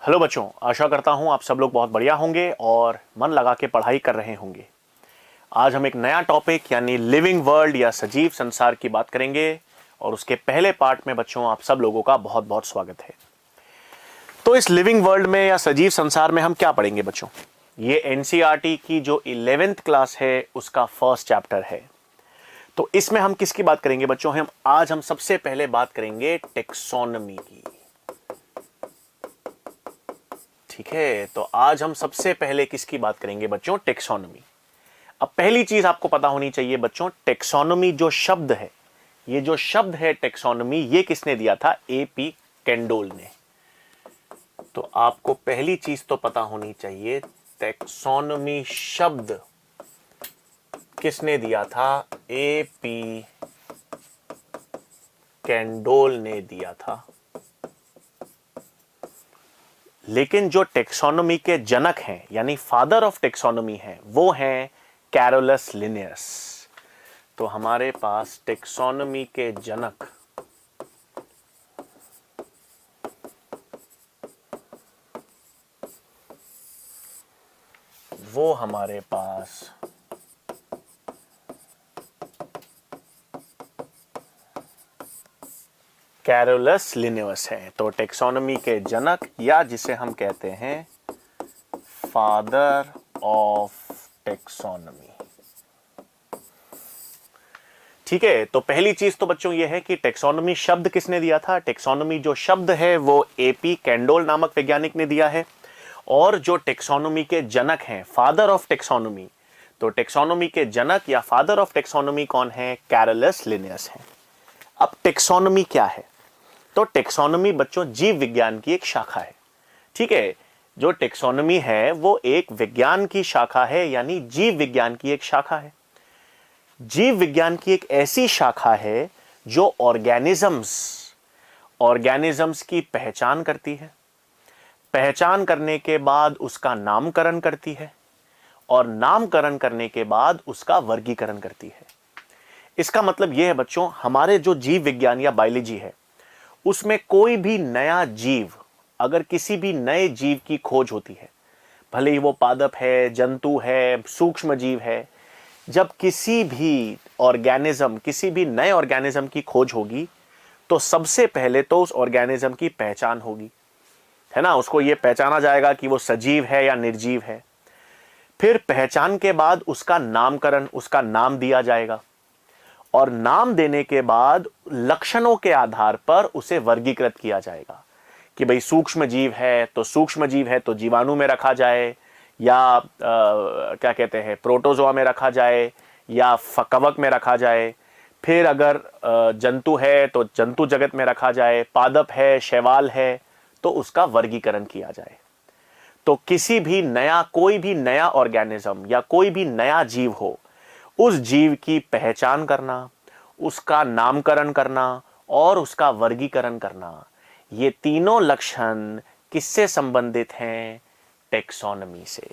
Hello बच्चों, आशा करता हूँ आप सब लोग बहुत बढ़िया होंगे और मन लगा के पढ़ाई कर रहे होंगे। आज हम एक नया टॉपिक यानी लिविंग वर्ल्ड या सजीव संसार की बात करेंगे और उसके पहले पार्ट में बच्चों आप सब लोगों का बहुत बहुत स्वागत है। तो इस लिविंग वर्ल्ड में या सजीव संसार में हम क्या पढ़ेंगे बच्चों? ये एनसीईआरटी की जो 11th क्लास है उसका फर्स्ट चैप्टर है। तो इसमें हम किसकी बात करेंगे बच्चों? हम सबसे पहले बात करेंगे टेक्सोनॉमी की। ठीक है, तो आज हम सबसे पहले किसकी बात करेंगे बच्चों? टेक्सोनॉमी। अब पहली चीज आपको पता होनी चाहिए बच्चों, टेक्सोनॉमी जो शब्द है, ये जो शब्द है टेक्सोनॉमी, ये किसने दिया था? एपी कैंडोल ने। तो आपको पहली चीज तो पता होनी चाहिए, टेक्सोनॉमी शब्द किसने दिया था? एपी कैंडोल ने दिया था। लेकिन जो टेक्सोनॉमी के जनक हैं यानी फादर ऑफ टेक्सोनॉमी हैं, वो हैं कैरोलस लिनियस। तो हमारे पास टेक्सोनॉमी के जनक वो हमारे पास कैरोलस लिनियस है। तो टेक्सोनॉमी के जनक या जिसे हम कहते हैं फादर ऑफ टेक्सोनॉमी। ठीक है, तो पहली चीज तो बच्चों ये है कि टेक्सोनॉमी शब्द किसने दिया था? टेक्सोनॉमी जो शब्द है वो एपी कैंडोल नामक वैज्ञानिक ने दिया है। और जो टेक्सोनॉमी के जनक हैं, फादर ऑफ टेक्सोनॉमी, तो टेक्सोनॉमी के जनक या फादर ऑफ टेक्सोनॉमी कौन है? कैरोलस लिनियस है। अब टेक्सोनॉमी क्या है? तो टेक्सोनॉमी बच्चों जीव विज्ञान की एक शाखा है। ठीक है, जो टेक्सोनॉमी है वो एक विज्ञान की शाखा है, यानी जीव विज्ञान की एक शाखा है। जीव विज्ञान की एक ऐसी शाखा है जो ऑर्गेनिजम्स की पहचान करती है, पहचान करने के बाद उसका नामकरण करती है और नामकरण करने के बाद उसका वर्गीकरण करती है। इसका मतलब यह है बच्चों, हमारे जो जीव विज्ञान या बायोलॉजी है उसमें कोई भी नया जीव, अगर किसी भी नए जीव की खोज होती है, भले ही वो पादप है, जंतु है, सूक्ष्म जीव है, जब किसी भी नए ऑर्गेनिज्म की खोज होगी तो सबसे पहले तो उस ऑर्गेनिज्म की पहचान होगी, है ना। उसको यह पहचाना जाएगा कि वो सजीव है या निर्जीव है। फिर पहचान के बाद उसका नामकरण, उसका नाम दिया जाएगा और नाम देने के बाद लक्षणों के आधार पर उसे वर्गीकृत किया जाएगा कि भाई सूक्ष्म जीव है तो सूक्ष्म जीव है तो जीवाणु में रखा जाए, या क्या कहते हैं, प्रोटोजोआ में रखा जाए या कवक में रखा जाए। फिर अगर जंतु है तो जंतु जगत में रखा जाए, पादप है, शैवाल है, तो उसका वर्गीकरण किया जाए। तो कोई भी नया ऑर्गेनिज्म या कोई भी नया जीव हो, उस जीव की पहचान करना, उसका नामकरण करना और उसका वर्गीकरण करना, ये तीनों लक्षण किससे संबंधित हैं? टेक्सोनॉमी से।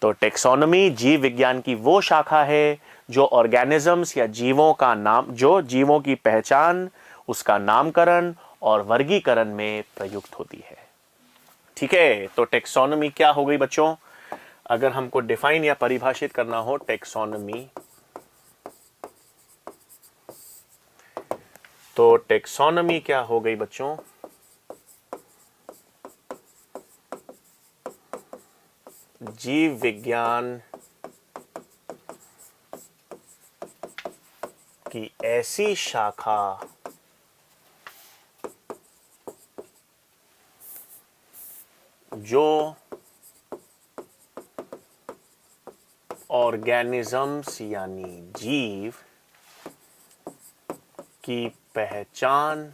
तो टेक्सोनॉमी जीव विज्ञान की वो शाखा है जो ऑर्गेनिजम्स या जीवों की पहचान, उसका नामकरण और वर्गीकरण में प्रयुक्त होती है। ठीक है, तो टेक्सोनॉमी क्या हो गई बच्चों? अगर हमको डिफाइन या परिभाषित करना हो टेक्सोनॉमी, तो टेक्सोनॉमी क्या हो गई बच्चों? जीव विज्ञान की ऐसी शाखा जो ऑर्गेनिजम्स यानी जीव की पहचान,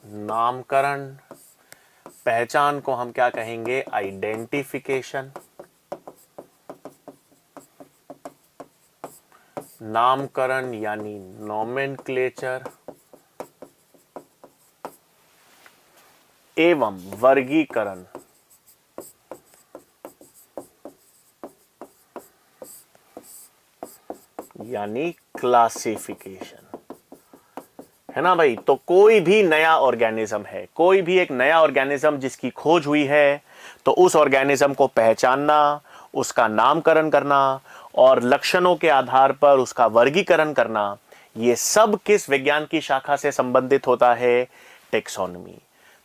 नामकरण, पहचान को हम क्या कहेंगे? आइडेंटिफिकेशन। नामकरण यानी नोमेनक्लेचर एवं वर्गीकरण यानी क्लासिफिकेशन, है ना भाई। तो कोई भी नया ऑर्गेनिज्म है, कोई भी एक नया ऑर्गेनिज्म जिसकी खोज हुई है, तो उस ऑर्गेनिज्म को पहचानना, उसका नामकरण करना और लक्षणों के आधार पर उसका वर्गीकरण करना, ये सब किस विज्ञान की शाखा से संबंधित होता है? टेक्सोनॉमी।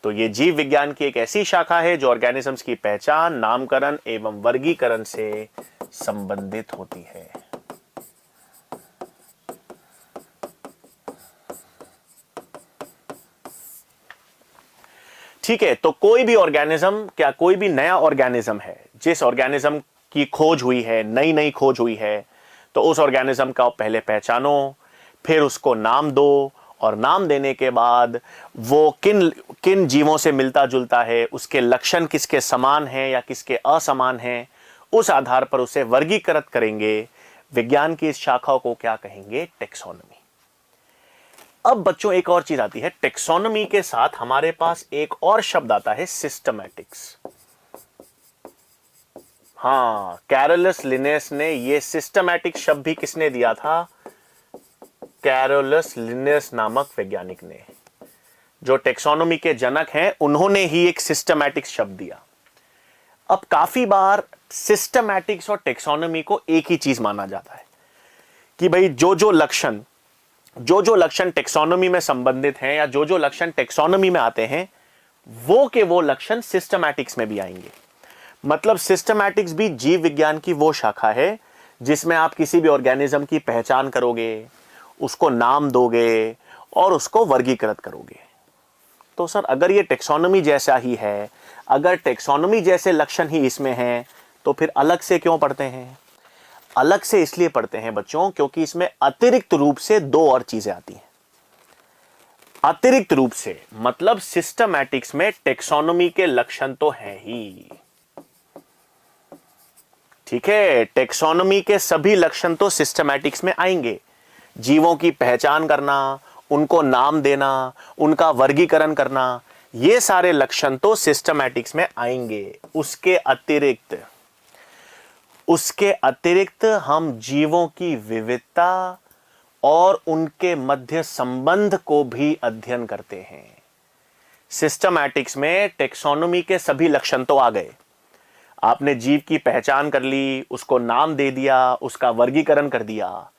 तो ये जीव विज्ञान की एक ऐसी शाखा है जो ऑर्गेनिजम्स की पहचान, नामकरण एवं वर्गीकरण से संबंधित होती है। ठीक है, तो कोई भी ऑर्गेनिज्म, क्या कोई भी नया ऑर्गेनिज्म है जिस ऑर्गेनिज्म की खोज हुई है, नई नई खोज हुई है, तो उस ऑर्गेनिज्म का पहले पहचानो, फिर उसको नाम दो, और नाम देने के बाद वो किन किन जीवों से मिलता जुलता है, उसके लक्षण किसके समान हैं या किसके असमान हैं, उस आधार पर उसे वर्गीकृत करेंगे। विज्ञान की इस शाखा को क्या कहेंगे? टेक्सोनॉमी। अब बच्चों एक और चीज आती है, टेक्सोनॉमी के साथ हमारे पास एक और शब्द आता है, सिस्टमैटिक्स। हां, कैरोलस लिनेस ने ये सिस्टमैटिक शब्द भी किसने दिया था? कैरोलस लिनेस नामक वैज्ञानिक ने, जो टेक्सोनॉमी के जनक हैं, उन्होंने ही एक सिस्टमैटिक्स शब्द दिया। अब काफी बार सिस्टमैटिक्स और टेक्सोनॉमी को एक ही चीज माना जाता है कि भाई जो जो लक्षण टेक्सोनॉमी में संबंधित हैं या जो जो लक्षण टेक्सोनॉमी में आते हैं, वो के वो लक्षण सिस्टमैटिक्स में भी आएंगे। मतलब सिस्टमैटिक्स भी जीव विज्ञान की वो शाखा है जिसमें आप किसी भी ऑर्गेनिज्म की पहचान करोगे, उसको नाम दोगे और उसको वर्गीकृत करोगे। तो सर अगर ये टेक्सोनॉमी जैसा ही है, अगर टेक्सोनॉमी जैसे लक्षण ही इसमें हैं, तो फिर अलग से क्यों पढ़ते हैं? अलग से इसलिए पढ़ते हैं बच्चों क्योंकि इसमें अतिरिक्त रूप से दो और चीजें आती हैं। अतिरिक्त रूप से मतलब सिस्टमैटिक्स में टेक्सोनॉमी के लक्षण तो हैं ही, ठीक है, टेक्सोनॉमी के सभी लक्षण तो सिस्टमैटिक्स में आएंगे। जीवों की पहचान करना, उनको नाम देना, उनका वर्गीकरण करना, ये सारे लक्षण तो सिस्टमैटिक्स में आएंगे। उसके अतिरिक्त हम जीवों की विविधता और उनके मध्य संबंध को भी अध्ययन करते हैं। सिस्टमैटिक्स में टेक्सोनॉमी के सभी लक्षण तो आ गए, आपने जीव की पहचान कर ली, उसको नाम दे दिया, उसका वर्गीकरण कर दिया,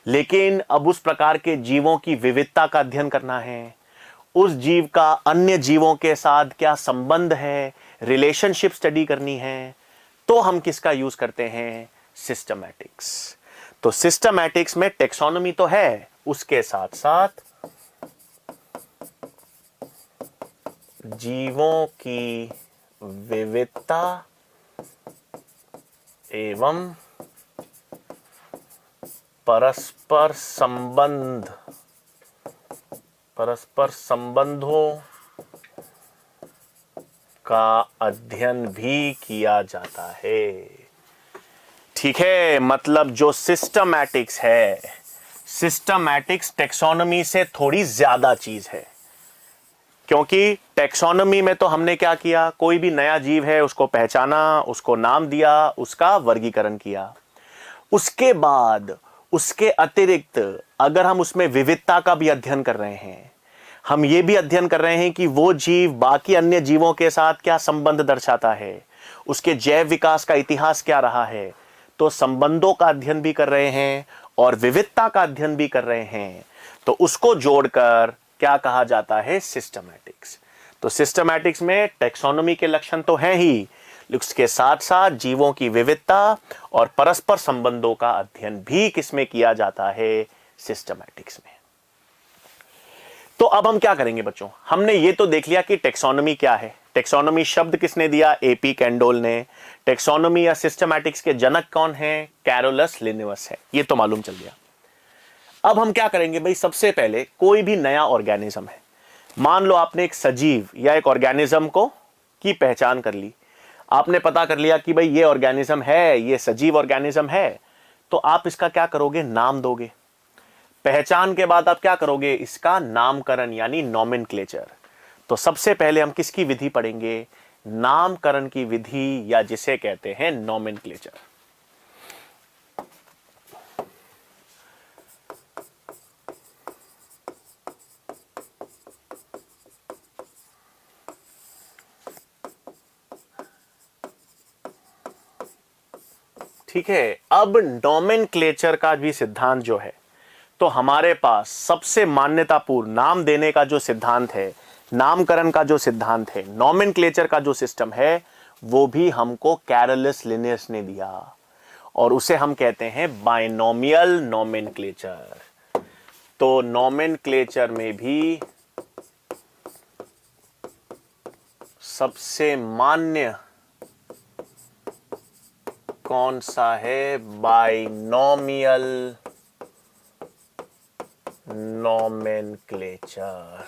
लेकिन अब उस प्रकार के जीवों की विविधता का अध्ययन करना है, उस जीव का अन्य जीवों के साथ क्या संबंध है, रिलेशनशिप स्टडी करनी है, तो हम किसका यूज करते हैं? सिस्टमैटिक्स। तो सिस्टमैटिक्स में टेक्सोनॉमी तो है, उसके साथ साथ जीवों की विविधता एवं परस्पर संबंधों का अध्ययन भी किया जाता है। ठीक है, मतलब जो सिस्टमैटिक्स है, सिस्टमैटिक्स टेक्सोनॉमी से थोड़ी ज्यादा चीज है, क्योंकि टेक्सोनॉमी में तो हमने क्या किया, कोई भी नया जीव है उसको पहचाना, उसको नाम दिया, उसका वर्गीकरण किया। उसके बाद उसके अतिरिक्त अगर हम उसमें विविधता का भी अध्ययन कर रहे हैं, हम ये भी अध्ययन कर रहे हैं कि वो जीव बाकी अन्य जीवों के साथ क्या संबंध दर्शाता है, उसके जैव विकास का इतिहास क्या रहा है, तो संबंधों का अध्ययन भी कर रहे हैं और विविधता का अध्ययन भी कर रहे हैं, तो उसको जोड़कर क्या कहा जाता है? सिस्टमैटिक्स। तो सिस्टमैटिक्स में टेक्सोनॉमी के लक्षण तो हैं ही, उसके साथ साथ जीवों की विविधता और परस्पर संबंधों का अध्ययन भी किसमें किया जाता है? सिस्टमैटिक्स में। तो अब हम क्या करेंगे बच्चों, हमने ये तो देख लिया कि टेक्सोनॉमी क्या है। टेक्सोनॉमी शब्द किसने दिया? एपी कैंडोल ने। टेक्सोनॉमी या सिस्टमैटिक्स के जनक कौन है? कैरोलस लिनेवस है, ये तो मालूम चल गया। अब हम क्या करेंगे भाई, सबसे पहले कोई भी नया ऑर्गेनिज्म है, मान लो आपने एक सजीव या एक ऑर्गेनिज्म को की पहचान कर ली, आपने पता कर लिया कि भाई ये ऑर्गेनिज्म है, ये सजीव ऑर्गेनिज्म है, तो आप इसका क्या करोगे? नाम दोगे। पहचान के बाद आप क्या करोगे? इसका नामकरण यानी नॉमेनक्लेचर। तो सबसे पहले हम किसकी विधि पढ़ेंगे? नामकरण की विधि, या जिसे कहते हैं नॉमेनक्लेचर। ठीक है, अब नॉमेनक्लेचर का भी सिद्धांत जो है, तो हमारे पास सबसे मान्यतापूर्ण नाम देने का जो सिद्धांत है, नामकरण का जो सिद्धांत है, नॉमेनक्लेचर का जो सिस्टम है, वो भी हमको कैरोलस लिनियस ने दिया और उसे हम कहते हैं बाइनोमियल नॉमेनक्लेचर। तो नॉमेनक्लेचर में भी सबसे मान्य कौन सा है? Binomial nomenclature.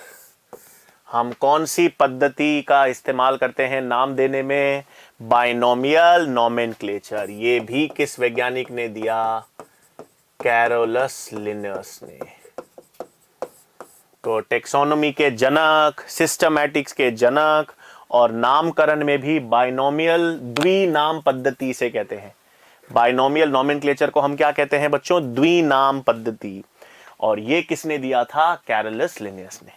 हम कौन सी पद्धति का इस्तेमाल करते हैं नाम देने में? Binomial nomenclature. ये भी किस वैज्ञानिक ने दिया? कैरोलस लिनियस ने। तो टेक्सोनोमी के जनक, सिस्टमैटिक्स के जनक और नामकरण में भी बाइनोमियल द्विनाम पद्धति से कहते हैं। बाइनोमियल नॉमेनक्लेचर को हम क्या कहते हैं बच्चों? द्विनाम पद्धति। और ये किसने दिया था? कैरोलस लिनियस ने।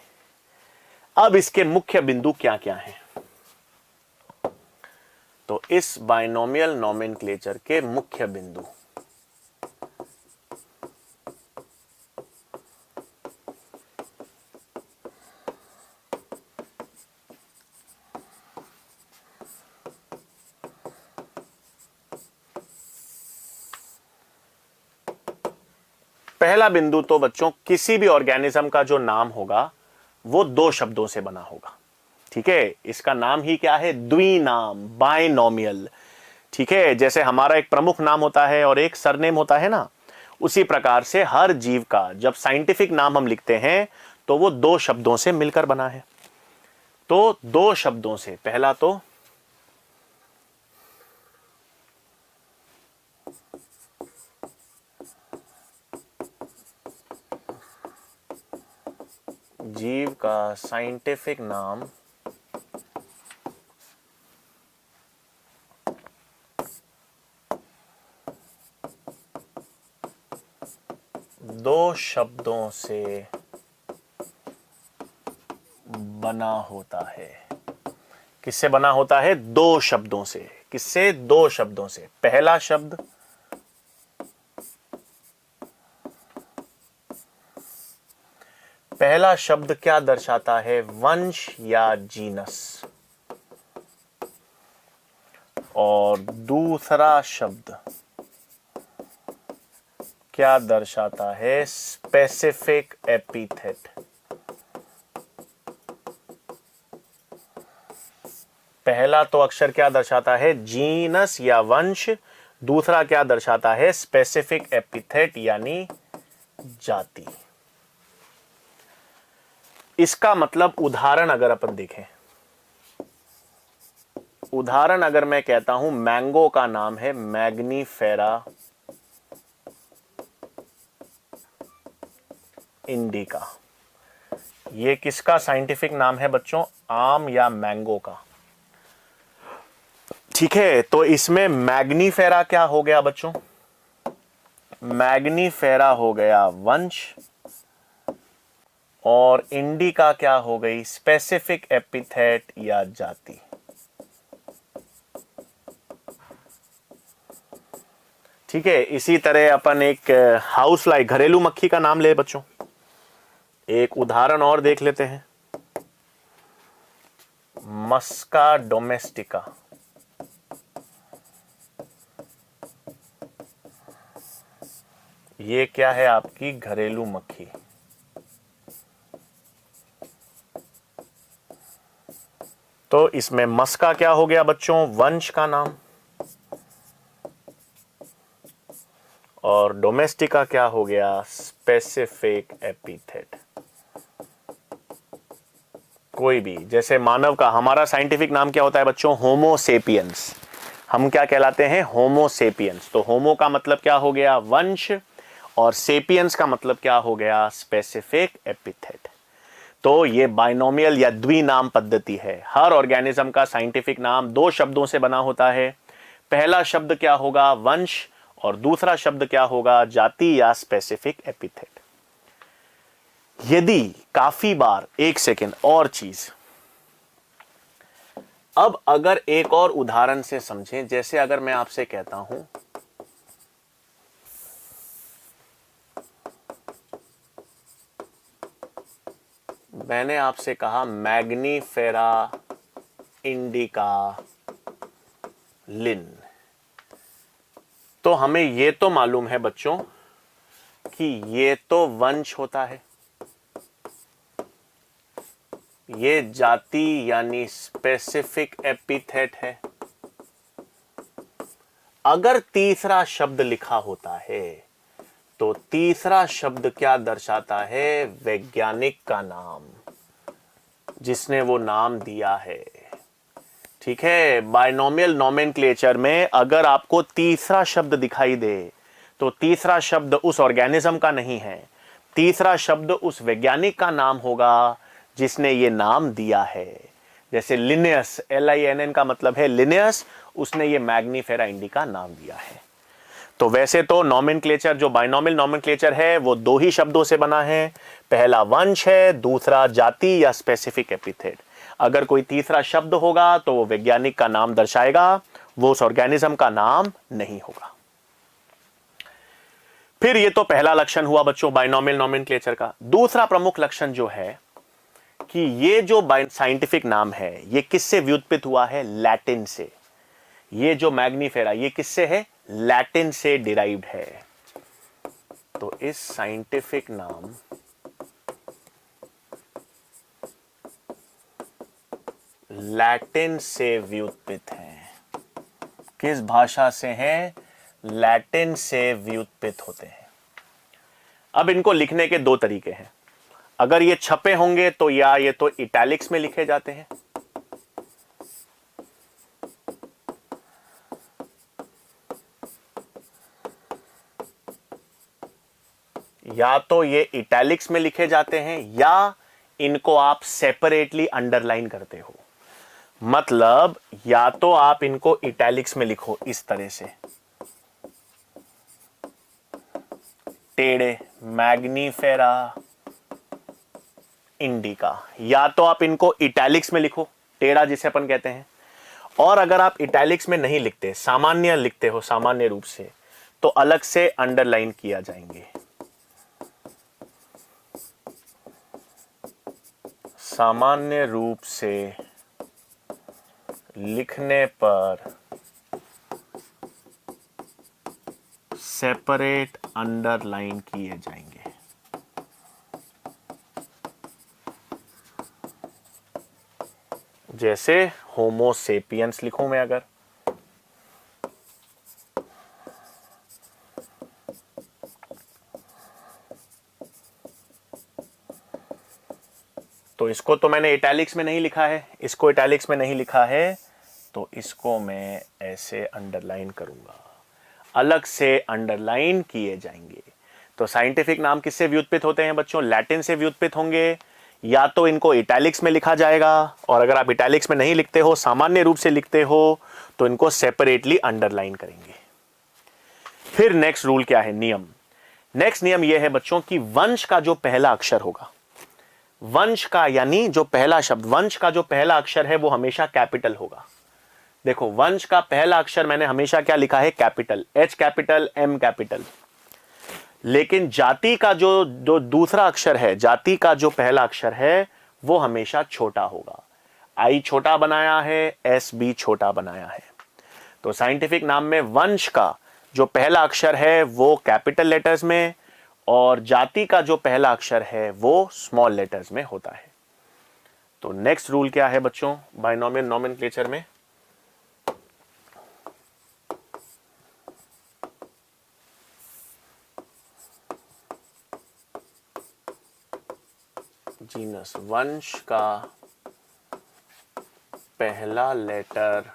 अब इसके मुख्य बिंदु क्या क्या हैं? तो इस बाइनोमियल नॉमेनक्लेचर के मुख्य बिंदु, पहला बिंदु तो बच्चों, किसी भी ऑर्गेनिज्म का जो नाम होगा वो दो शब्दों से बना होगा। ठीक है, इसका नाम ही क्या है? द्विनाम, बाइनोमियल। ठीक है, जैसे हमारा एक प्रमुख नाम होता है और एक सरनेम होता है ना, उसी प्रकार से हर जीव का जब साइंटिफिक नाम हम लिखते हैं तो वो दो शब्दों से मिलकर बना है। तो दो शब्दों से, पहला तो जीव का साइंटिफिक नाम दो शब्दों से बना होता है। किससे बना होता है? दो शब्दों से। किससे? दो शब्दों से। पहला शब्द क्या दर्शाता है? वंश या जीनस। और दूसरा शब्द क्या दर्शाता है? Specific epithet. पहला तो अक्षर क्या दर्शाता है? जीनस या वंश। दूसरा क्या दर्शाता है? स्पेसिफिक एपिथेट यानी जाति। इसका मतलब उदाहरण अगर अपन देखें, उदाहरण अगर मैं कहता हूं मैंगो का नाम है मैग्नीफेरा इंडिका, ये किसका साइंटिफिक नाम है बच्चों? आम या मैंगो का। ठीक है, तो इसमें मैग्नीफेरा क्या हो गया बच्चों? मैग्नीफेरा हो गया वंश और इंडिका क्या हो गई? स्पेसिफिक एपिथेट या जाति। ठीक है, इसी तरह अपन एक हाउस फ्लाई, घरेलू मक्खी का नाम ले बच्चों। एक उदाहरण और देख लेते हैं, मस्का डोमेस्टिका। ये क्या है? आपकी घरेलू मक्खी। तो इसमें मस्का क्या हो गया बच्चों? वंश का नाम। और डोमेस्टिका क्या हो गया? Specific epithet. कोई भी, जैसे मानव का, हमारा साइंटिफिक नाम क्या होता है बच्चों? होमो सेपियंस। हम क्या कहलाते हैं? होमो सेपियंस। तो होमो का मतलब क्या हो गया? वंश। और सेपियंस का मतलब क्या हो गया? Specific epithet. तो ये बाइनोमियल या द्विनाम पद्धति है। हर ऑर्गेनिज्म का साइंटिफिक नाम दो शब्दों से बना होता है। पहला शब्द क्या होगा? वंश। और दूसरा शब्द क्या होगा? जाति या स्पेसिफिक एपिथेट। यदि काफी बार, एक सेकेंड और चीज, अब अगर एक और उदाहरण से समझें, जैसे अगर मैं आपसे कहता हूं मैंने आपसे कहा मैग्नीफेरा इंडिका लिन, तो हमें ये तो मालूम है बच्चों कि ये तो वंश होता है, ये जाति यानी स्पेसिफिक एपिथेट है। अगर तीसरा शब्द लिखा होता है तो तीसरा शब्द क्या दर्शाता है? वैज्ञानिक का नाम, जिसने वो नाम दिया है। ठीक है, बायनोमियल नोमेनक्लेचर में अगर आपको तीसरा शब्द दिखाई दे तो तीसरा शब्द उस ऑर्गेनिज्म का नहीं है, तीसरा शब्द उस वैज्ञानिक का नाम होगा जिसने ये नाम दिया है। जैसे लिनियस, LINN का मतलब है लिनियस, उसने ये मैग्नीफेरा इंडिका नाम दिया है। तो वैसे तो नोमेनक्लेचर, जो बायनोमियल नोमेनक्लेचर है, वो दो ही शब्दों से बना है, पहला वंश है, दूसरा जाति या स्पेसिफिक एपिथेट। अगर कोई तीसरा शब्द होगा तो वो वैज्ञानिक का नाम दर्शाएगा, वो उस ऑर्गेनिज्म का नाम नहीं होगा। फिर ये तो पहला लक्षण हुआ बच्चों बायनोमियल नोमेनक्लेचर का। दूसरा प्रमुख लक्षण जो है कि ये जो साइंटिफिक नाम है ये किससे व्युत्पत्त हुआ है? लैटिन से। ये जो मैग्नीफेरा ये किससे है? लैटिन से डिराइव्ड है। तो इस साइंटिफिक नाम लैटिन से व्युत्पत्त है। किस भाषा से हैं? लैटिन से व्युत्पत्त होते हैं। अब इनको लिखने के दो तरीके हैं। अगर ये छपे होंगे तो या ये तो इटैलिक्स में लिखे जाते हैं, या तो ये इटैलिक्स में लिखे जाते हैं, या इनको आप सेपरेटली अंडरलाइन करते हो। मतलब या तो आप इनको इटैलिक्स में लिखो इस तरह से, टेढ़े, मैग्नीफेरा इंडिका, या तो आप इनको इटैलिक्स में लिखो, टेढ़ा जिसे अपन कहते हैं। और अगर आप इटैलिक्स में नहीं लिखते, सामान्य लिखते हो सामान्य रूप से, तो अलग से अंडरलाइन किया जाएंगे। सामान्य रूप से लिखने पर सेपरेट अंडरलाइन किए जाएंगे। जैसे होमोसेपियंस लिखूं मैं अगर, तो इसको तो मैंने इटैलिक्स में नहीं लिखा है, इसको इटैलिक्स में नहीं लिखा है, तो इसको मैं ऐसे अंडरलाइन करूंगा, अलग से अंडरलाइन किए जाएंगे। तो साइंटिफिक नाम किससे व्युत्पत्त होते हैं बच्चों? लैटिन से व्युत्पत्त होंगे। या तो इनको इटैलिक्स में लिखा जाएगा, और अगर आप इटैलिक्स में नहीं लिखते हो, सामान्य रूप से लिखते हो, तो इनको सेपरेटली अंडरलाइन करेंगे। फिर नेक्स्ट रूल क्या है? नियम। नेक्स्ट नियम यह है बच्चों कि वंश का जो पहला अक्षर होगा, वंश का यानी जो पहला शब्द, वंश का जो पहला अक्षर है वो हमेशा कैपिटल होगा। देखो वंश का पहला अक्षर मैंने हमेशा क्या लिखा है? Capital, H capital, M capital. लेकिन जाति का जो दूसरा अक्षर है, जाति का जो पहला अक्षर है वो हमेशा छोटा होगा। I छोटा बनाया है, S भी छोटा बनाया है। तो साइंटिफिक नाम में वंश का जो पहला अक्षर है वो कैपिटल लेटर्स में, और जाति का जो पहला अक्षर है वो स्मॉल लेटर्स में होता है। तो नेक्स्ट रूल क्या है बच्चों बायनोमियल नोमेनक्लेचर में? जीनस, वंश का पहला लेटर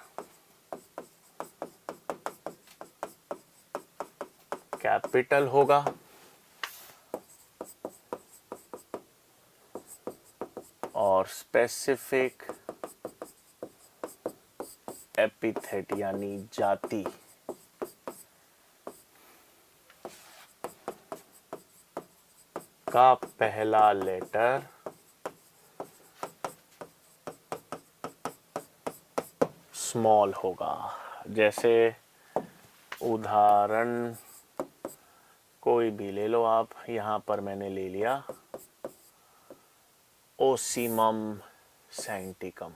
कैपिटल होगा, और स्पेसिफिक एपिथेट यानी जाति का पहला लेटर स्मॉल होगा। जैसे उदाहरण कोई भी ले लो आप, यहां पर मैंने ले लिया ओसीमम सैंटिकम,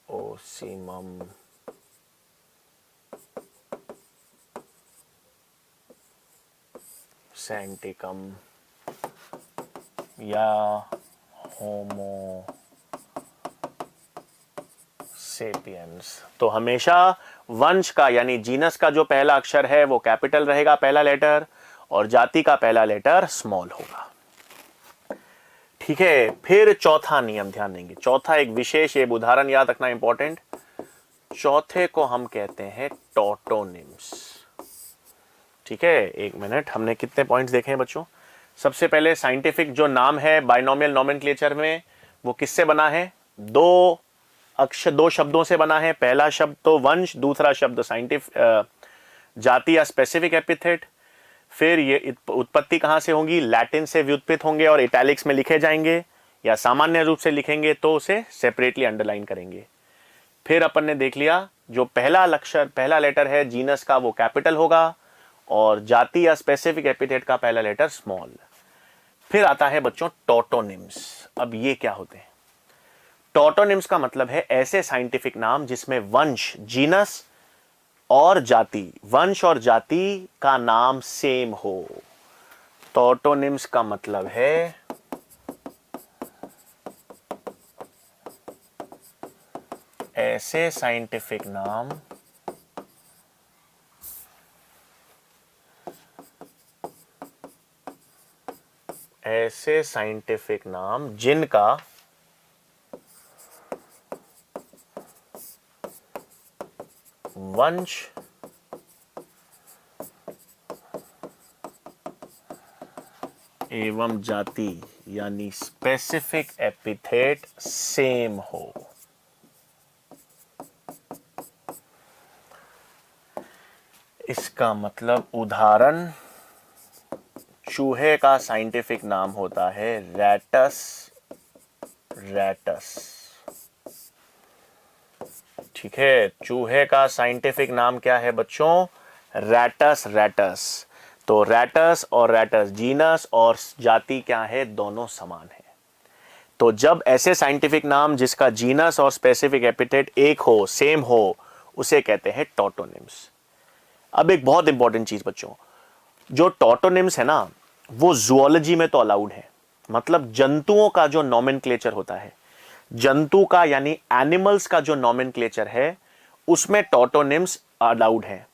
ओसीमम सैंटिकम या होमो सेपियंस। तो हमेशा वंश का यानी जीनस का जो पहला अक्षर है वो कैपिटल रहेगा, पहला लेटर, और जाति का पहला लेटर स्मॉल होगा। ठीक है, फिर चौथा नियम ध्यान देंगे। चौथा एक विशेष, ये उदाहरण याद रखना इंपॉर्टेंट। चौथे को हम कहते हैं टॉटोनिम्स। ठीक है, एक मिनट, हमने कितने पॉइंट्स देखे हैं बच्चों? सबसे पहले साइंटिफिक जो नाम है बाइनोमियल नोमेनक्लेचर में, वो किससे बना है? दो शब्दों से बना है। पहला शब्द तो वंश, दूसरा शब्द साइंटिफिक जाति या स्पेसिफिक एपिथेट। फिर ये उत्पत्ति कहां से होगी? लैटिन से व्युत्पत्ति होंगे और इटैलिक्स में लिखे जाएंगे, या सामान्य रूप से लिखेंगे तो उसे सेपरेटली अंडरलाइन करेंगे। फिर अपन ने देख लिया जो पहला अक्षर, पहला लेटर है जीनस का, वो कैपिटल होगा, और जाति या स्पेसिफिक एपिथेट का पहला लेटर स्मॉल। फिर आता है बच्चों टॉटोनिम्स। अब ये क्या होते हैं? टॉटोनिम्स का मतलब है ऐसे साइंटिफिक नाम जिसमें वंश, जीनस और जाति, वंश और जाति का नाम सेम हो। टॉटोनिम्स का मतलब है ऐसे साइंटिफिक नाम जिनका वंश एवं जाति यानी स्पेसिफिक एपिथेट सेम हो। इसका मतलब उदाहरण, चूहे का साइंटिफिक नाम होता है रैटस रैटस। ठीक है, चूहे का साइंटिफिक नाम क्या है बच्चों? Rattus Rattus. तो रैटस और रैटस, जीनस और जाति क्या है? दोनों समान है। तो जब ऐसे साइंटिफिक नाम जिसका जीनस और स्पेसिफिक एपिथेट एक हो, सेम हो, उसे कहते हैं टॉटोनिम्स। अब एक बहुत इंपॉर्टेंट चीज बच्चों, जो टॉटोनिम्स है ना, वो जूलॉजी में तो अलाउड है। मतलब जंतुओं का जो नॉमेनक्लेचर होता है, जंतु का यानी एनिमल्स का जो नॉमेनक्लेचर है, उसमें टॉटोनिम्स अलाउड है।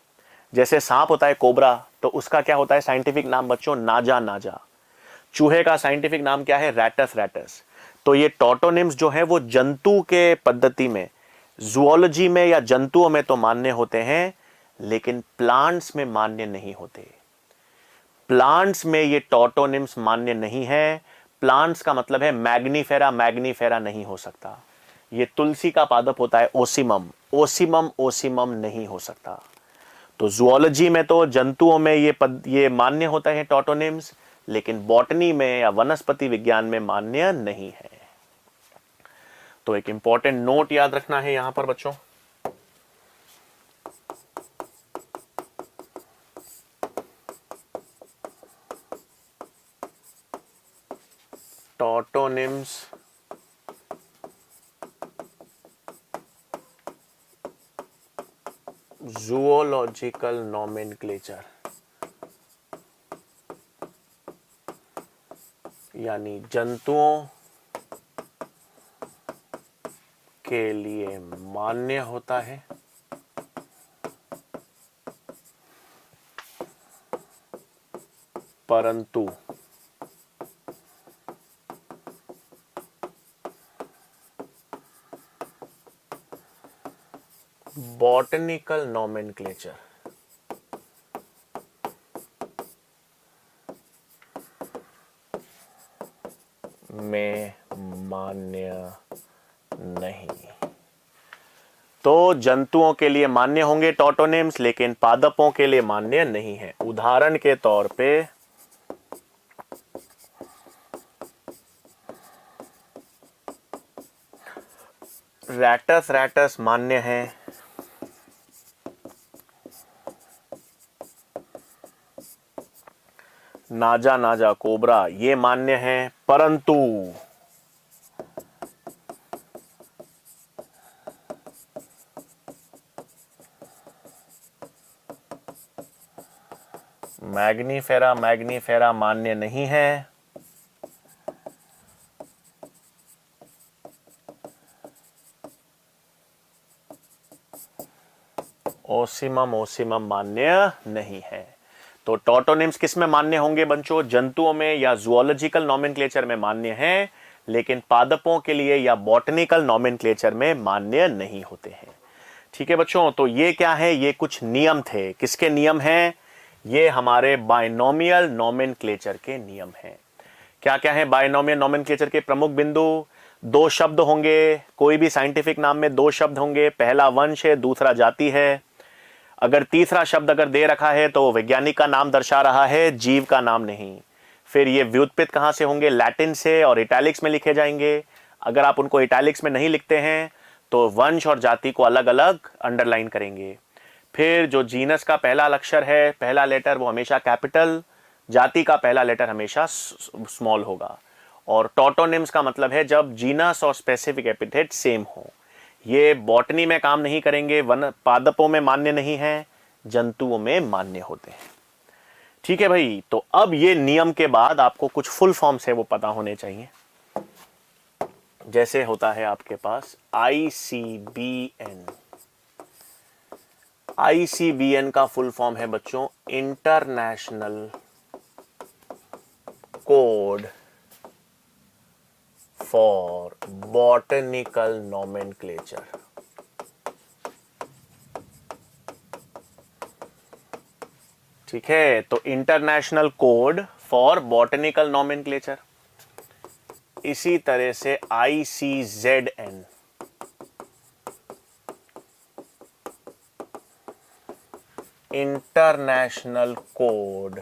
जैसे सांप होता है कोबरा, तो उसका क्या होता है साइंटिफिक नाम बच्चों? नाजा नाजा। चूहे का साइंटिफिक नाम क्या है? Rattus Rattus. तो ये टॉटोनिम्स जो है वो जंतु के पद्धति में, जूलॉजी में या जंतुओं में तो मान्य होते हैं, लेकिन प्लांट्स में मान्य नहीं होते। प्लांट्स में ये टॉटोनिम्स मान्य नहीं है। प्लांट्स का मतलब है मैग्नीफेरा, मैग्नीफेरा नहीं हो सकता। ये तुलसी का पादप होता है ओसिमम, ओसिमम ओसिमम नहीं हो सकता। तो जूलॉजी में तो जंतुओं में ये मान्य होता है टॉटोनिम्स, लेकिन बॉटनी में या वनस्पति विज्ञान में मान्य नहीं है। तो एक इंपॉर्टेंट नोट याद रखना है यहां पर बच्चों, टॉटोनिम्स जूलॉजिकल नॉमेनक्लेचर यानी जंतुओं के लिए मान्य होता है, परंतु बॉटनिकल नॉमेनक्लेचर में मान्य नहीं। तो जंतुओं के लिए मान्य होंगे टॉटोनिम्स, लेकिन पादपों के लिए मान्य नहीं है। उदाहरण के तौर पे रैटस रैटस मान्य है, नाजा नाजा कोबरा ये मान्य है, परंतु मैग्नीफेरा मैग्नीफेरा मान्य नहीं है। ओसिमम ओसिमम मान्य नहीं है। तो टॉटोनिम्स किस में मान्य होंगे बच्चों? जंतुओं में या जूलॉजिकल नॉमेनक्लेचर में मान्य हैं, लेकिन पादपों के लिए या बॉटनिकल नॉमेनक्लेचर में मान्य नहीं होते हैं। ठीक है बच्चों, तो ये क्या है? ये कुछ नियम थे। किसके नियम हैं? ये हमारे बायनोमियल नॉमेनक्लेचर के नियम हैं। क्या क्या है बायनोमियल नॉमेनक्लेचर के प्रमुख बिंदु? दो शब्द होंगे, कोई भी साइंटिफिक नाम में दो शब्द होंगे, पहला वंश है, दूसरा जाति है। अगर तीसरा शब्द अगर दे रखा है तो वैज्ञानिक का नाम दर्शा रहा है, जीव का नाम नहीं। फिर ये व्युत्पत्ति कहां से होंगे? लैटिन से, और इटैलिक्स में लिखे जाएंगे। अगर आप उनको इटैलिक्स में नहीं लिखते हैं तो वंश और जाति को अलग अलग अंडरलाइन करेंगे। फिर जो जीनस का पहला अक्षर है, पहला लेटर, वो हमेशा कैपिटल, जाति का पहला लेटर हमेशा स्मॉल होगा। और टॉटोनिम्स का मतलब है जब जीनस और स्पेसिफिक एपिथेट सेम हो। ये बॉटनी में काम नहीं करेंगे, वन पादपों में मान्य नहीं है, जंतुओं में मान्य होते हैं। ठीक है भाई, तो अब ये नियम के बाद आपको कुछ फुल फॉर्म्स है वो पता होने चाहिए। जैसे होता है आपके पास ICBN। ICBN का फुल फॉर्म है बच्चों international code for botanical nomenclature. ठीक है, तो international code for botanical nomenclature. इसी तरह से ICZN, international code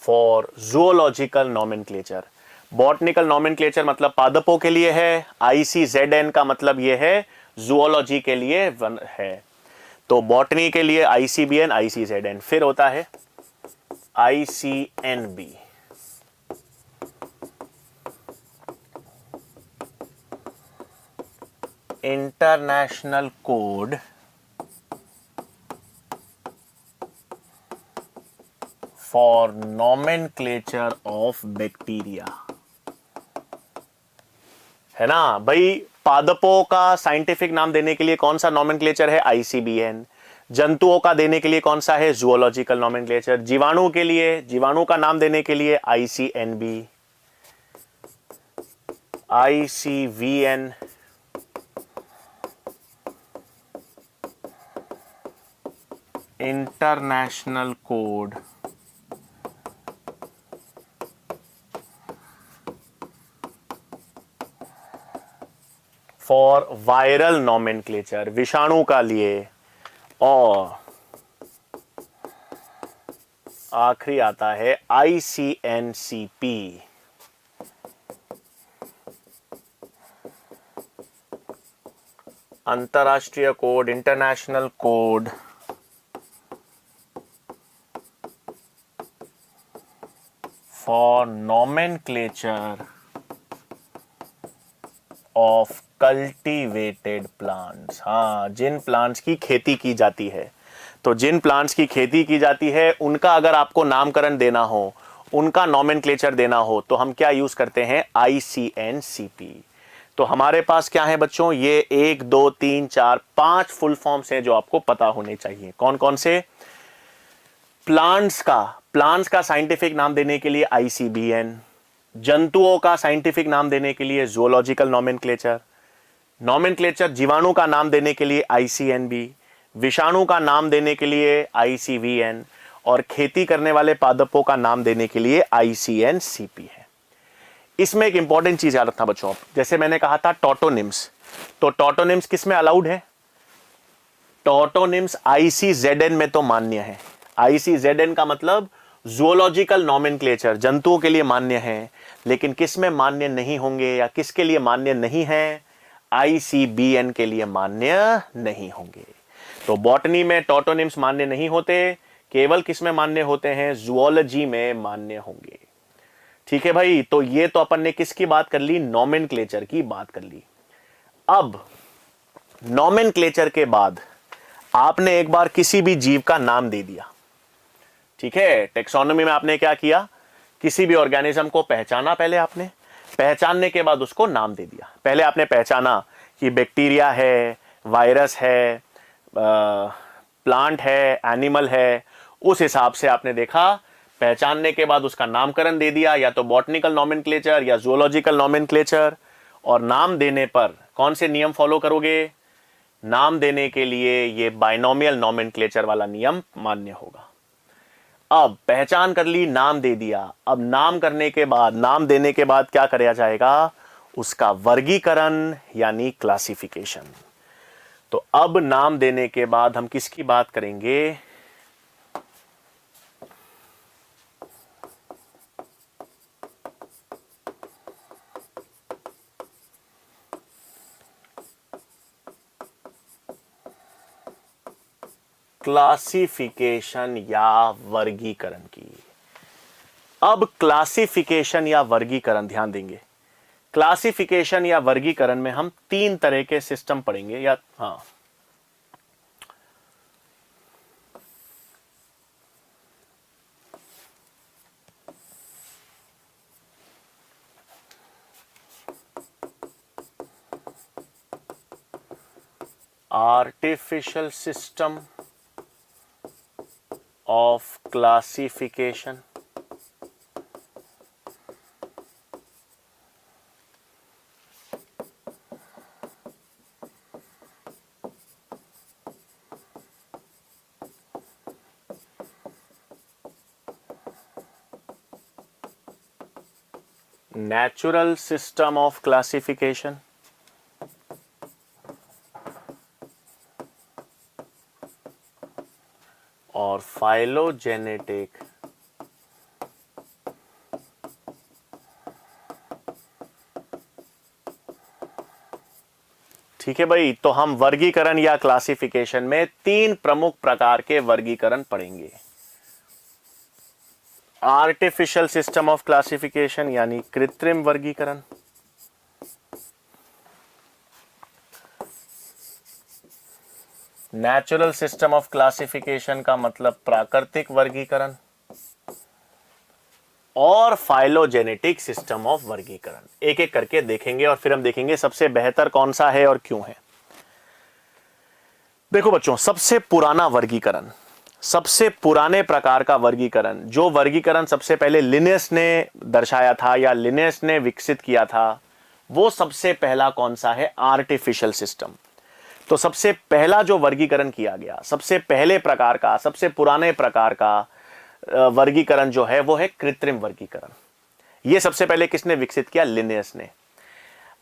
for zoological nomenclature. Botanical nomenclature मतलब पादपों के लिए है, ICZN का मतलब यह है जूलॉजी के लिए है। तो बॉटनी के लिए ICBN, ICZN। फिर होता है ICNB, international code for nomenclature of bacteria. है ना भाई, पादपों का साइंटिफिक नाम देने के लिए कौन सा नॉमेनक्लेचर है? ICBN। जंतुओं का देने के लिए कौन सा है? Zoological nomenclature. जीवाणु के लिए, जीवाणु का नाम देने के लिए ICNB, ICVN, international code for viral nomenclature, विषाणु का लिए। और आखिरी आता है ICNCP, अंतरराष्ट्रीय code, international code for nomenclature of cultivated plants. हाँ, जिन प्लांट्स की खेती की जाती है, तो जिन प्लांट्स की खेती की जाती है उनका अगर आपको नामकरण देना हो, उनका नॉमेनक्लेचर देना हो, तो हम क्या यूज करते हैं? ICNCP। तो हमारे पास क्या है बच्चों? ये 1 2 3 4 5 फुल फॉर्म्स हैं जो आपको पता होने चाहिए। कौन कौन से? प्लांट्स का साइंटिफिक नाम देने के लिए ICBN, जंतुओं का साइंटिफिक नाम देने के लिए जूलॉजिकल नॉमेनक्लेचर, नॉमेनक्लेचर जीवाणु का नाम देने के लिए ICNB, विषाणु का नाम देने के लिए ICVN, और खेती करने वाले पादपों का नाम देने के लिए ICNCP है। इसमें एक इंपॉर्टेंट चीज याद रखना बच्चों, जैसे मैंने कहा था टॉटोनिम्स, तो टॉटोनिम्स किस में अलाउड है? टॉटोनिम्स ICZN में तो मान्य है। ICZN का मतलब जूलॉजिकल नॉमेनक्लेचर, जंतुओं के लिए मान्य है, लेकिन किस में मान्य नहीं होंगे या किसके लिए मान्य नहीं है? ICBN के लिए मान्य नहीं होंगे। तो बॉटनी में टॉटोनिम्स मान्य नहीं होते, केवल किस में मान्य होते हैं? जूलॉजी में मान्य होंगे। ठीक है भाई, तो ये तो अपन ने किसकी बात कर ली? नॉमेनक्लेचर की बात कर ली। अब नॉमेनक्लेचर के बाद आपने एक बार किसी भी जीव का नाम दे दिया, ठीक है। टेक्सोनोमी में आपने क्या किया? किसी भी ऑर्गेनिज्म को पहचाना, पहले आपने पहचानने के बाद उसको नाम दे दिया। पहले आपने पहचाना कि बैक्टीरिया है, वायरस है, प्लांट है, एनिमल है, उस हिसाब से आपने देखा। पहचानने के बाद उसका नामकरण दे दिया, या तो बॉटनिकल नॉमेनक्लेचर या जूलॉजिकल नॉमेनक्लेचर। और नाम देने पर कौन से नियम फॉलो करोगे? नाम देने के लिए ये बाइनोमियल नॉमेनक्लेचर वाला नियम मान्य होगा। अब पहचान कर ली, नाम दे दिया। अब नाम करने के बाद, नाम देने के बाद क्या किया जाएगा? उसका वर्गीकरण यानी क्लासिफिकेशन। तो अब नाम देने के बाद हम किसकी बात करेंगे? क्लासिफिकेशन या वर्गीकरण की। अब क्लासिफिकेशन या वर्गीकरण, ध्यान देंगे, क्लासिफिकेशन या वर्गीकरण में हम 3 तरह के सिस्टम पढ़ेंगे, या हाँ, artificial system of classification, natural system of classification और फाइलोजेनेटिक ठीक है भाई। तो हम वर्गीकरण या क्लासिफिकेशन में 3 प्रमुख प्रकार के वर्गीकरण पढ़ेंगे। आर्टिफिशियल सिस्टम ऑफ क्लासिफिकेशन यानी कृत्रिम वर्गीकरण, नेचुरल सिस्टम ऑफ क्लासिफिकेशन का मतलब प्राकृतिक वर्गीकरण, और फाइलोजेनेटिक सिस्टम ऑफ वर्गीकरण। एक एक करके देखेंगे और फिर हम देखेंगे सबसे बेहतर कौन सा है और क्यों है। देखो बच्चों, सबसे पुराना वर्गीकरण, सबसे पुराने प्रकार का वर्गीकरण, जो वर्गीकरण सबसे पहले लिनेस ने दर्शाया था या लिनेस ने विकसित किया था, वो सबसे पहला कौन सा है? Artificial system. तो सबसे पहला जो वर्गीकरण किया गया, सबसे पहले प्रकार का, सबसे पुराने प्रकार का वर्गीकरण जो है वो है कृत्रिम वर्गीकरण। ये सबसे पहले किसने विकसित किया? लिनेस ने।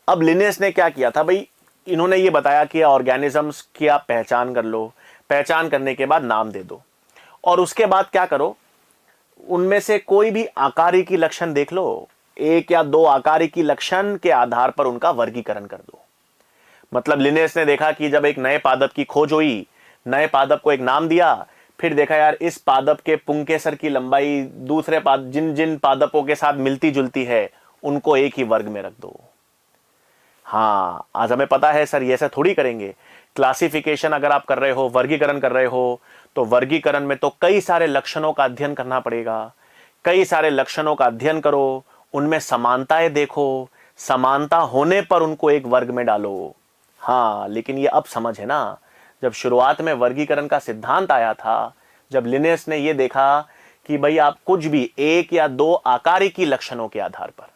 अब लिनेस ने क्या किया था भाई? इन्होंने ये बताया कि ऑर्गेनिजम्स की आप पहचान कर लो, पहचान करने के बाद नाम दे दो, और उसके बाद क्या करो? उनमें से कोई भी आकारिकी लक्षण देख लो, 1 या 2 आकारिकी लक्षण के आधार पर उनका वर्गीकरण कर दो। मतलब लिनेस ने देखा कि जब एक नए पादप की खोज हुई, नए पादप को एक नाम दिया, फिर देखा यार इस पादप के पुंकेसर की लंबाई दूसरे जिन जिन पादपों के साथ मिलती जुलती है, उनको एक ही वर्ग में रख दो। हाँ, आज हमें पता है सर ये ऐसा थोड़ी करेंगे। क्लासिफिकेशन अगर आप कर रहे हो, वर्गीकरण कर रहे हो, तो वर्गीकरण में तो कई सारे लक्षणों का अध्ययन करना पड़ेगा। कई सारे लक्षणों का अध्ययन करो, उनमें समानताएं देखो, समानता होने पर उनको एक वर्ग में डालो। हाँ, लेकिन ये अब समझ है ना, जब शुरुआत में वर्गीकरण का सिद्धांत आया था, जब लिनेस ने यह देखा कि भाई आप कुछ भी 1 या 2 आकारिकी लक्षणों के आधार पर,